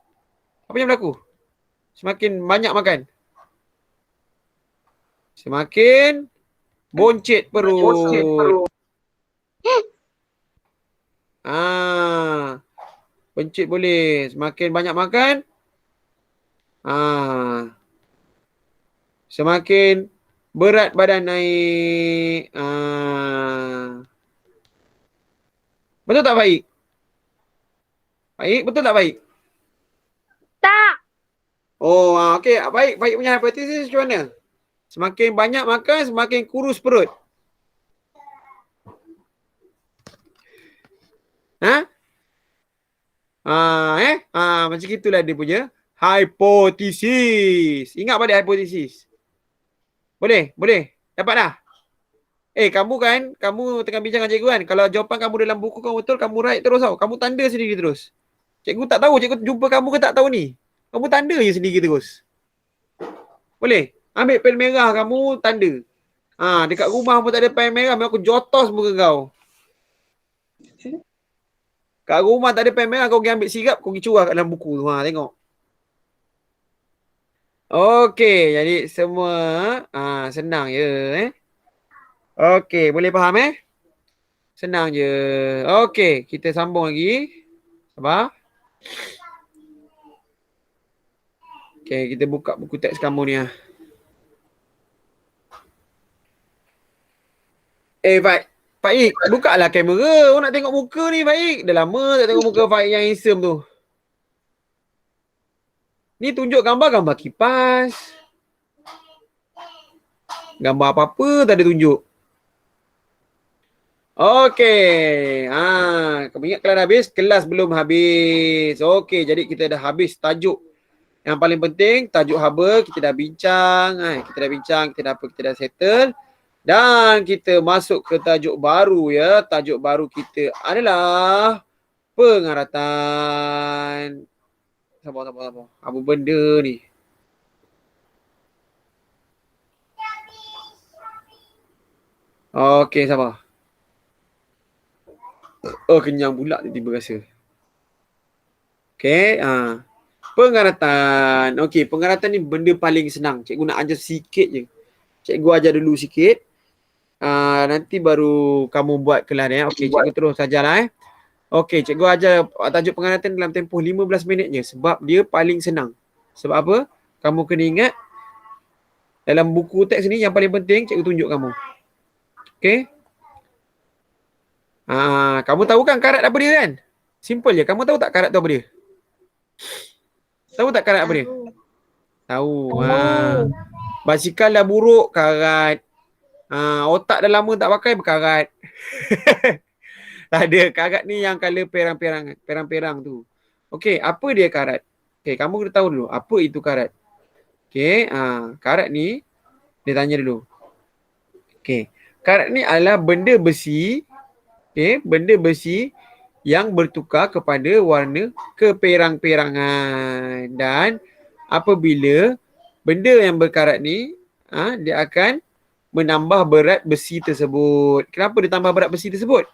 Semakin banyak makan. Semakin boncit perut. Boncit boleh. Semakin banyak makan. Semakin berat badan naik. Betul tak Baik? Baik, betul tak Baik? Tak. Oh, okey. Baik punya hipotesis macam mana? Semakin banyak makan, semakin kurus perut. Macam itulah dia punya hipotesis. Ingat pada hipotesis? Boleh? Dapat dah? Kamu tengah bincang dengan cikgu kan? Kalau jawapan kamu dalam buku kamu betul, kamu write terus tau. Kamu tanda sendiri terus. Cikgu tak tahu, cikgu jumpa kamu ke tak tahu ni. Kamu tanda je sendiri terus. Boleh? Ambil pen merah kamu tanda. Dekat rumah pun tak ada pen merah, memang aku jotos muka kau. Kat rumah tak ada pen merah, kau pergi ambil sirap, kau pergi curah kat dalam buku tu. Tengok. Okey, jadi semua senang je. Okey, boleh faham Senang je. Okey, kita sambung lagi. Sabar. Okey, kita buka buku teks kamu ni Faik, bukalah kamera. Orang nak tengok muka ni, Faik. Dah lama tak tengok muka Faik yang handsome tu. Ni tunjuk gambar kipas. Gambar apa-apa tak ada tunjuk. Okey. Kamu ingat kelas dah habis? Kelas belum habis. Okey, jadi kita dah habis tajuk. Yang paling penting, tajuk haba kita dah bincang. Kita dah settle. Dan kita masuk ke tajuk baru ya. Tajuk baru kita adalah pengaratan. Sabar. Apa benda ni? Okey, sabar. Oh, kenyang pula tiba-tiba rasa. Okey, pengaratan. Okey, pengaratan ni benda paling senang. Cikgu nak ajar sikit je. Cikgu ajar dulu sikit. Nanti baru kamu buat kelas ni. Okey, cikgu terus ajarlah. Okey, cikgu ajar tajuk pengaratan dalam tempoh 15 minit je. Sebab dia paling senang. Sebab apa? Kamu kena ingat dalam buku teks ni yang paling penting cikgu tunjuk kamu. Okey? Kamu tahu kan karat apa dia kan? Simple je. Kamu tahu tak karat tu apa dia? Tahu tak karat apa dia? Tahu. Basikal dah buruk, karat. Otak dah lama tak pakai, berkarat. Tak ada. Karat ni yang color perang-perang tu. Okey, apa dia karat? Okey, kamu kena tahu dulu. Apa itu karat? Okey, karat ni, dia tanya dulu. Okey, karat ni adalah benda besi. Okey, benda besi yang bertukar kepada warna keperang-perangan. Dan apabila benda yang berkarat ni, dia akan menambah berat besi tersebut. Kenapa dia tambah berat besi tersebut?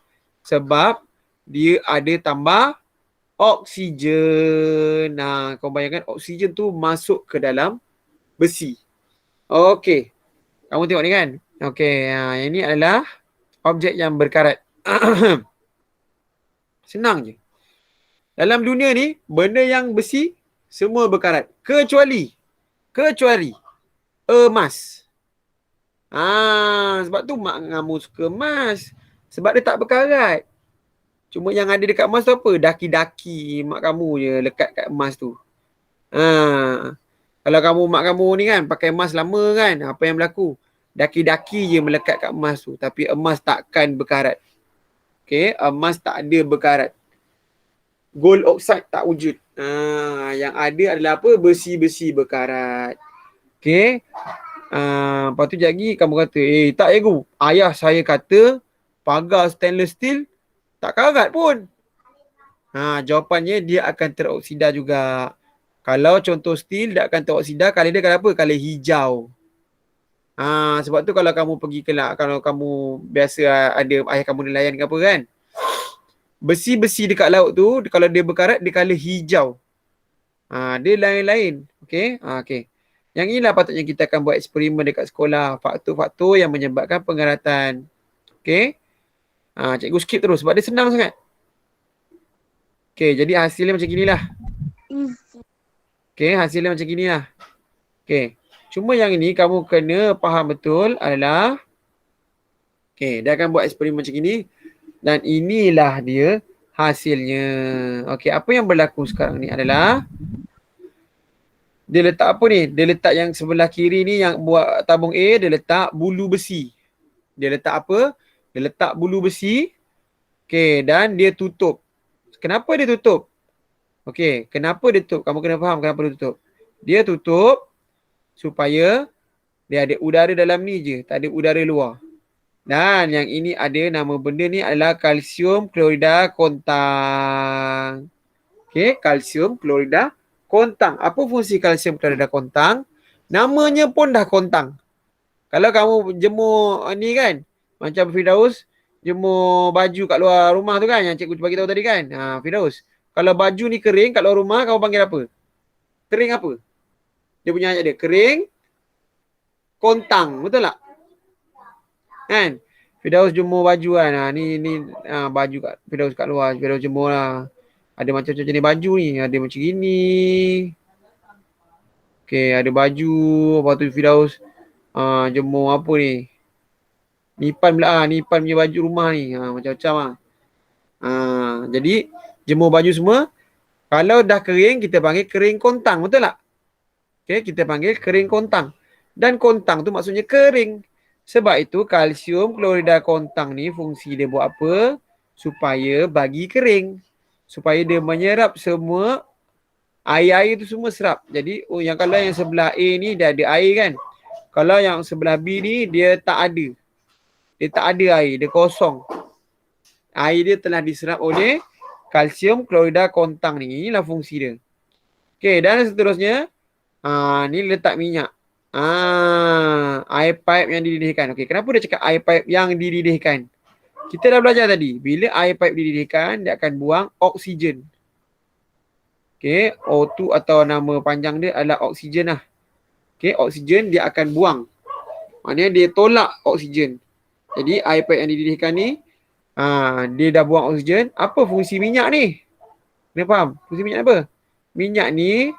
Sebab dia ada tambah oksigen. Kau bayangkan oksigen tu masuk ke dalam besi. Okey. Kamu tengok ni kan? Okey, ini adalah objek yang berkarat. Senang je. Dalam dunia ni, benda yang besi semua berkarat. Kecuali emas. Sebab tu mak ngamu suka emas. Sebab dia tak berkarat. Cuma yang ada dekat emas tu apa? Daki-daki mak kamu je lekat kat emas tu. Kalau mak kamu ni kan pakai emas lama kan, apa yang berlaku? Daki-daki je melekat kat emas tu. Tapi emas takkan berkarat. Okay, emas tak ada berkarat. Gold oxide tak wujud. Yang ada adalah apa? Besi-besi berkarat. Okay. Lepas tu lagi kamu kata, tak cikgu. Ayah saya kata pagar stainless steel tak karat pun. Jawapannya dia akan teroksida juga. Kalau contoh steel dia akan teroksida, color dia akan apa? Color hijau. Sebab tu kalau kamu pergi kelak, kalau kamu biasa ada ayah kamu nelayan ke apa kan, besi-besi dekat laut tu, kalau dia berkarat, dia color hijau. Dia lain-lain. Okay? Okay. Yang inilah patutnya kita akan buat eksperimen dekat sekolah. Faktor-faktor yang menyebabkan pengaratan. Okay? Cikgu skip terus sebab dia senang sangat. Okay, jadi hasilnya macam ginilah. Okay, hasilnya macam ginilah. Okay. Cuma yang ini kamu kena faham betul adalah, okay, dia akan buat eksperimen macam ini. Dan inilah dia hasilnya. Okay, apa yang berlaku sekarang ni adalah, dia letak apa ni? Dia letak yang sebelah kiri ni yang buat tabung A, dia letak bulu besi. Dia letak apa? Dia letak bulu besi. Okay, dan dia tutup. Kenapa dia tutup? Okay, kenapa dia tutup? Kamu kena faham kenapa dia tutup. Dia tutup supaya dia ada udara dalam ni je. Tak ada udara luar. Dan yang ini ada nama benda ni adalah kalsium klorida kontang. Okay, kalsium klorida kontang. Apa fungsi kalsium klorida kontang? Namanya pun dah kontang. Kalau kamu jemur ni kan, macam Firdaus jemur baju kat luar rumah tu kan, yang cikgu bagi tahu tadi kan. Firdaus, kalau baju ni kering kat luar rumah, kamu panggil apa? Kering apa? Dia punya ayat dia, kering kontang. Betul tak? Kan? Firdaus jemur baju kan. Ni baju kat Firdaus kat luar. Firdaus jemur lah. Ada macam-macam jenis baju ni. Ada macam gini. Okay, ada baju. Lepas tu Firdaus jemur apa ni? Nipan pula. Nipan punya baju rumah ni. Macam-macam lah. Jadi jemur baju semua. Kalau dah kering, kita panggil kering kontang. Betul tak? Okay, kita panggil kering kontang. Dan kontang tu maksudnya kering. Sebab itu kalsium klorida kontang ni fungsi dia buat apa? Supaya bagi kering. Supaya dia menyerap semua air-air tu semua serap. Jadi yang kalau yang sebelah A ni dia ada air kan. Kalau yang sebelah B ni dia tak ada. Dia tak ada air, dia kosong. Air dia telah diserap oleh kalsium klorida kontang ni. Inilah fungsi dia. Okey, dan seterusnya ni letak minyak. Air pipe yang dididihkan. Okey, kenapa dia cakap air pipe yang dididihkan? Kita dah belajar tadi, bila air pipe dididihkan, dia akan buang oksigen. Okey, O2 atau nama panjang dia adalah oksigen lah. Okey, oksigen dia akan buang. Maknanya dia tolak oksigen. Jadi air pipe yang dididihkan ni, dia dah buang oksigen. Apa fungsi minyak ni? Kena faham? Fungsi minyak apa? Minyak ni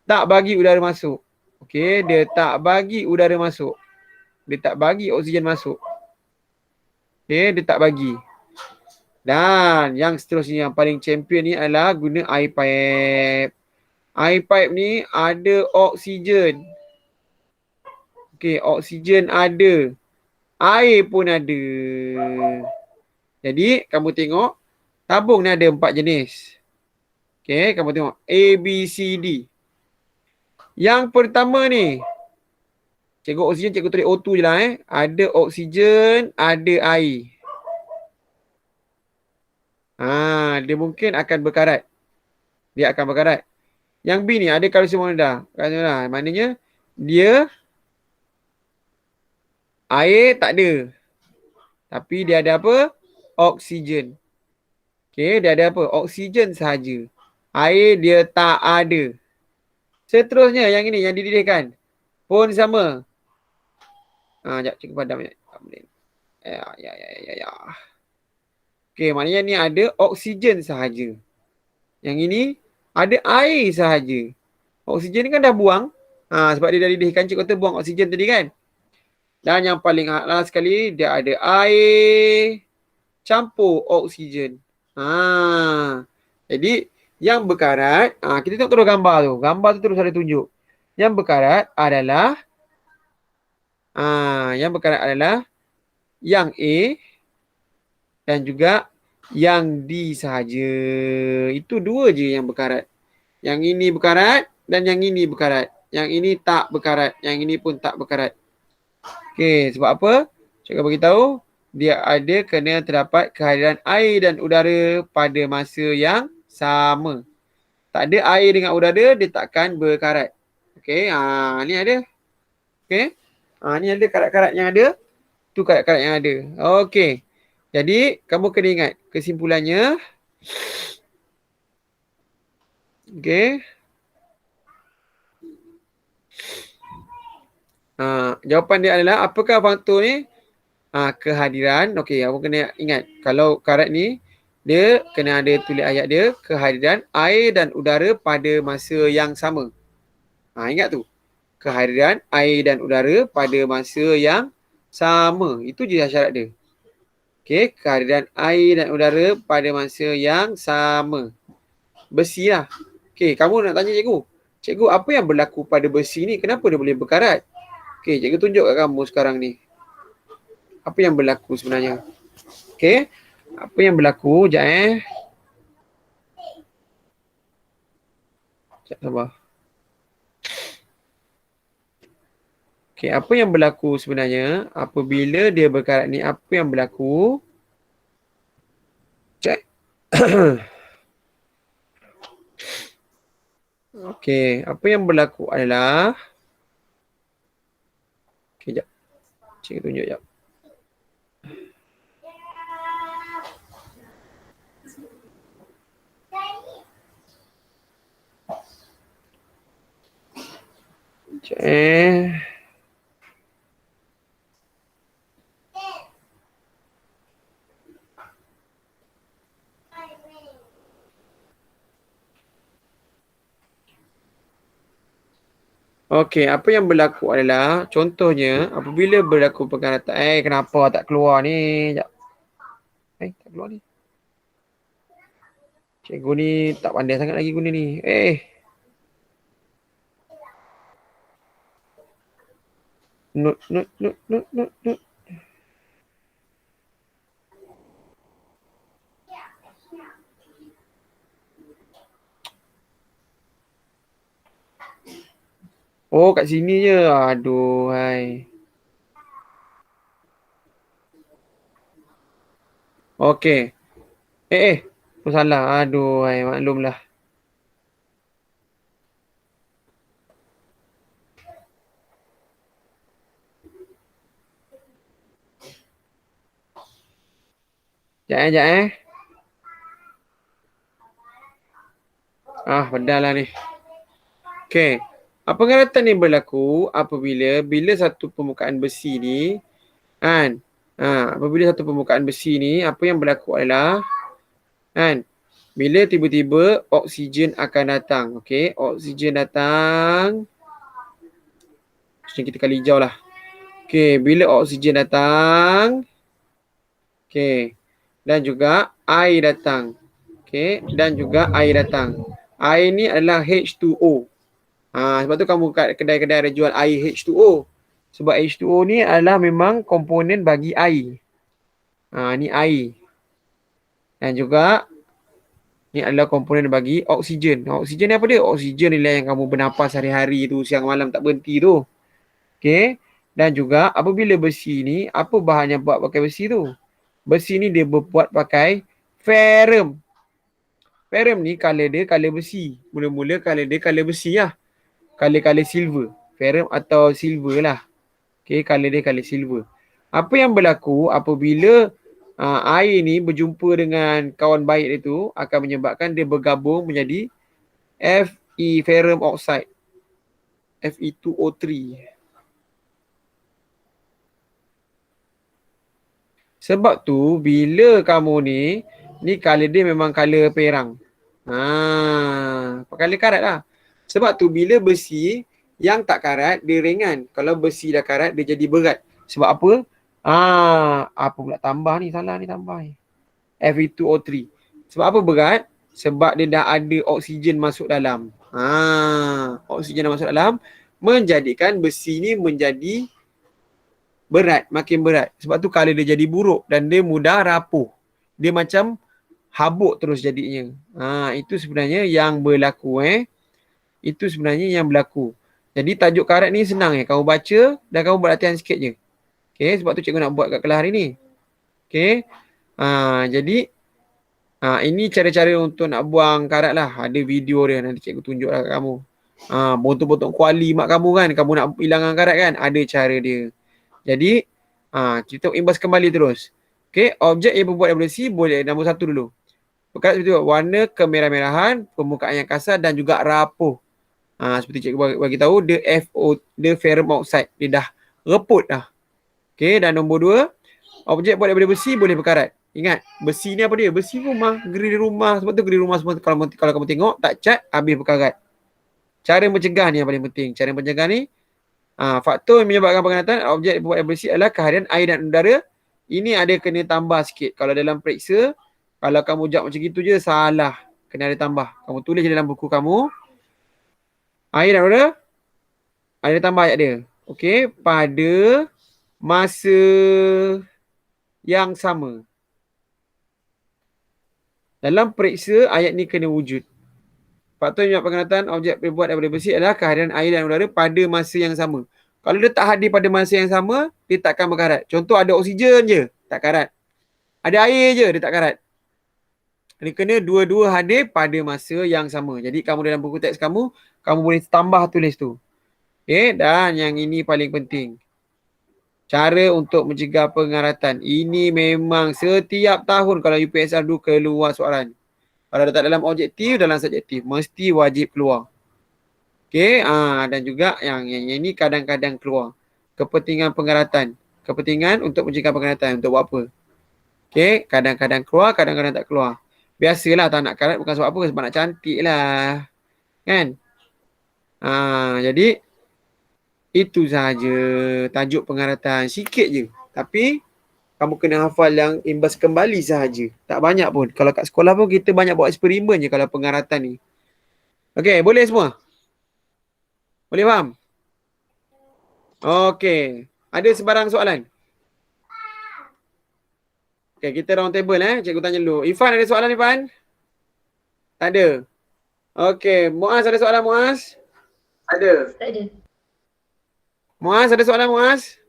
tak bagi udara masuk. Okey, dia tak bagi udara masuk. Dia tak bagi oksigen masuk. Okey, dia tak bagi. Dan yang seterusnya yang paling champion ni adalah guna air pipe. Air pipe ni ada oksigen. Okey, oksigen ada. Air pun ada. Jadi, kamu tengok tabung ni ada 4 jenis. Okey, kamu tengok A, B, C, D. Yang pertama ni, cikgu oksigen, cikgu tulis O2 je lah Ada oksigen, ada air. Dia mungkin akan berkarat. Dia akan berkarat. Yang B ni ada kalsium monida. Maknanya dia air tak ada. Tapi dia ada apa? Oksigen. Okey, dia ada apa? Oksigen sahaja. Air dia tak ada. Seterusnya yang ini yang dididihkan pun sama. Sekejap cikgu padam ni. Ya. Okey, maknanya ni ada oksigen sahaja. Yang ini ada air sahaja. Oksigen ni kan dah buang. Sebab dia dah didihkan, cikgu kata buang oksigen tadi kan. Dan yang paling last sekali, dia ada air campur oksigen. Jadi yang berkarat, kita tengok terus gambar tu. Gambar tu terus ada tunjuk. Yang berkarat adalah yang A dan juga yang D sahaja. Itu dua je yang berkarat. Yang ini berkarat dan yang ini berkarat. Yang ini tak berkarat. Yang ini pun tak berkarat. Okey, sebab apa? Cikgu beritahu, dia ada kena terdapat kehadiran air dan udara pada masa yang sama. Tak ada air dengan udara, dia takkan berkarat. Okey, ni ada. Okey. Ni ada karat-karat yang ada. Tu karat-karat yang ada. Okey. Jadi, kamu kena ingat kesimpulannya. Okey. Jawapan dia adalah apakah faktor ni? Kehadiran. Okey, kamu kena ingat. Kalau karat ni, dia kena ada tulis ayat dia. Kehadiran air dan udara pada masa yang sama. Ingat tu. Kehadiran air dan udara pada masa yang sama. Itu je syarat dia. Okey, kehadiran air dan udara pada masa yang sama. Besi lah. Okey, kamu nak tanya cikgu. Cikgu, apa yang berlaku pada besi ni? Kenapa dia boleh berkarat? Okey, cikgu tunjuk kat kamu sekarang ni. Apa yang berlaku sebenarnya? Okey, apa yang berlaku? Sekejap Sekejap sabar. Okey, apa yang berlaku sebenarnya apabila dia berkarat ni? Apa yang berlaku? Cek. Okey, apa yang berlaku adalah okey, sekejap. Cikgu tunjuk sekejap. Sekejap. Okey, apa yang berlaku adalah contohnya apabila berlaku penkaratan. Kenapa tak keluar ni? Sekejap. Tak keluar ni. Cikgu ni tak pandai sangat lagi guna ni. Note. Oh, kat sini je. Aduh, hai. Okey. Aku salah. Aduh, hai. Maklumlah. Sekejap eh. Pedal lah ni. Okey. Pengaratan ni berlaku bila satu permukaan besi ni kan. Apabila satu permukaan besi ni apa yang berlaku adalah kan bila tiba-tiba oksigen akan datang. Okey, oksigen datang. Macam kita kali hijau lah. Okey, bila oksigen datang. Okey. Dan juga air datang. Okey, dan juga air datang. Air ni adalah H2O. Sebab tu kamu kat kedai-kedai ada jual air H2O. Sebab H2O ni adalah memang komponen bagi air. Ni air. Dan juga ni adalah komponen bagi oksigen. Oksigen ni apa dia? Oksigen ni lah yang kamu bernafas hari-hari tu, siang malam tak berhenti tu. Okey. Dan juga apabila besi ni, apa bahan yang buat pakai besi tu? Besi ni dia berbuat pakai ferrum. Ferrum ni color dia color besi. Mula-mula color dia color besi lah. Color silver. Ferrum atau silver lah. Okay, color dia color silver. Apa yang berlaku apabila air ni berjumpa dengan kawan baik dia tu akan menyebabkan dia bergabung menjadi Fe, ferrum oxide. Fe2O3. Sebab tu bila kamu ni color dia memang color perang. Color karat lah. Sebab tu bila besi yang tak karat dia ringan. Kalau besi dah karat dia jadi berat. Sebab apa? Apa pula tambah ni? Salah ni tambah ni. Fe2O3. Sebab apa berat? Sebab dia dah ada oksigen masuk dalam. Oksigen dah masuk dalam menjadikan besi ni menjadi berat, makin berat. Sebab tu color dia jadi buruk dan dia mudah rapuh. Dia macam habuk terus jadinya. Itu sebenarnya yang berlaku Itu sebenarnya yang berlaku. Jadi tajuk karat ni senang kamu baca dan kamu buat latihan sikit je. Okey, sebab tu cikgu nak buat kat kelas hari ni. Okey. Jadi ini cara-cara untuk nak buang karat lah. Ada video dia nanti cikgu tunjuk lah kat kamu. Potong-potong kuali mak kamu kan, kamu nak hilangkan karat kan, ada cara dia. Jadi kita imbas kembali terus. Okey, objek yang berbuat daripada besi boleh nombor 1 dulu. Perkara seperti itu, warna kemerah-merahan, permukaan yang kasar dan juga rapuh. Seperti cikgu bagi tahu, dia ferrum oxide, dia dah reput dah. Okey, dan nombor 2, objek buat daripada besi boleh berkarat. Ingat, besi ni apa dia? Besi rumah, grill rumah. Sebab tu grill rumah semua kalau kamu tengok tak cat, habis berkarat. Cara mencegah ni yang paling penting. Cara mencegah ni, faktor yang menyebabkan penganatan objek buat daripada besi adalah kehadiran air dan udara. Ini ada kena tambah sikit. Kalau dalam periksa, kalau kamu jawab macam gitu je, salah. Kena ada tambah. Kamu tulis dalam buku kamu. Air dan udara, ada tambah ayat dia. Okey, pada masa yang sama. Dalam periksa, ayat ni kena wujud. Faktor yang menyebabkan penganatan objek berbuat daripada besi adalah kehadiran air dan udara pada masa yang sama. Kalau dia tak hadir pada masa yang sama, dia takkan berkarat. Contoh ada oksigen je, tak karat. Ada air je, dia tak karat. Dia kena dua-dua hadir pada masa yang sama. Jadi kamu dalam buku teks kamu boleh tambah tulis tu. Okay, dan yang ini paling penting. Cara untuk mencegah pengaratan. Ini memang setiap tahun kalau UPSR dulu keluar soalan. Kalau letak dalam objektif, dalam subjektif, mesti wajib keluar. Okay, dan juga yang ini kadang-kadang keluar. Kepentingan pengaratan. Kepentingan untuk mencegah pengaratan. Untuk buat apa? Okay, kadang-kadang keluar, kadang-kadang tak keluar. Biasalah tak nak karat bukan sebab apa, sebab nak cantik lah. Kan? Jadi, itu sahaja tajuk pengaratan. Sikit je. Tapi, kamu kena hafal yang imbas kembali sahaja. Tak banyak pun. Kalau kat sekolah pun kita banyak buat eksperimen je kalau pengaratan ni. Okay, boleh semua? Boleh faham? Okay. Ada sebarang soalan? Okay, kita round table Cikgu tanya dulu. Ifan ada soalan Ifan? Tak ada. Okay, Muaz ada soalan Muaz? Ada. Tak ada. Muaz ada soalan Muaz?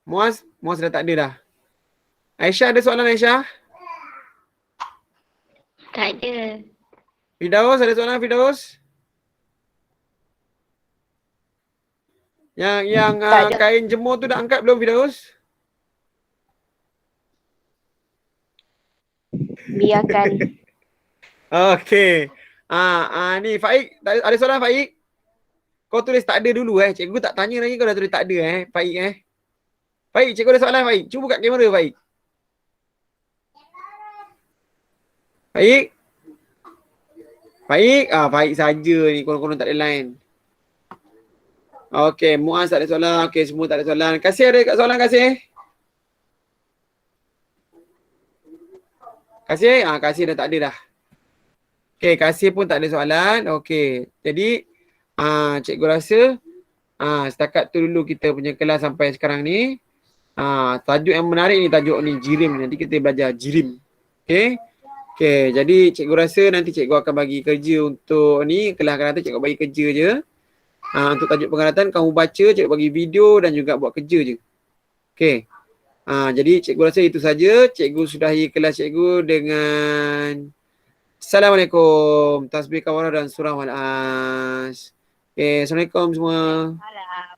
Muaz dah tak ada dah. Aisyah ada soalan Aisyah? Tak ada. Firdaus ada soalan Firdaus? Yang kain jemur tu dah angkat belum Firdaus? Biarkan. Okey. Ni Faik, ada soalan Faik? Kau tulis tak ada dulu Cikgu tak tanya lagi kau dah tulis tak ada Faik Faik, cikgu ada soalan Faik. Cuba buka kamera Faik. Faik. Faik, Faik saja ni korang-korang tak ada line. Okey, Muaz tak ada soalan. Okey, semua tak ada soalan. Kasih ada kat soalan Kasih? Kasih? Kasih dah tak ada dah. Okey, Kasih pun tak ada soalan. Okey. Jadi cikgu rasa setakat tu dulu kita punya kelas sampai sekarang ni. Tajuk yang menarik ni tajuk ni jirim. Nanti kita belajar jirim. Okey. Okey, jadi cikgu rasa nanti cikgu akan bagi kerja untuk ni kelas akan datang cikgu bagi kerja je. Untuk tajuk pengaratan kamu baca, cikgu bagi video dan juga buat kerja je. Okey. Jadi cikgu rasa itu saja. Cikgu sudahi kelas cikgu dengan Assalamualaikum. Tasbih kawarah dan surah wal-as. Okay, Assalamualaikum semua. Salam.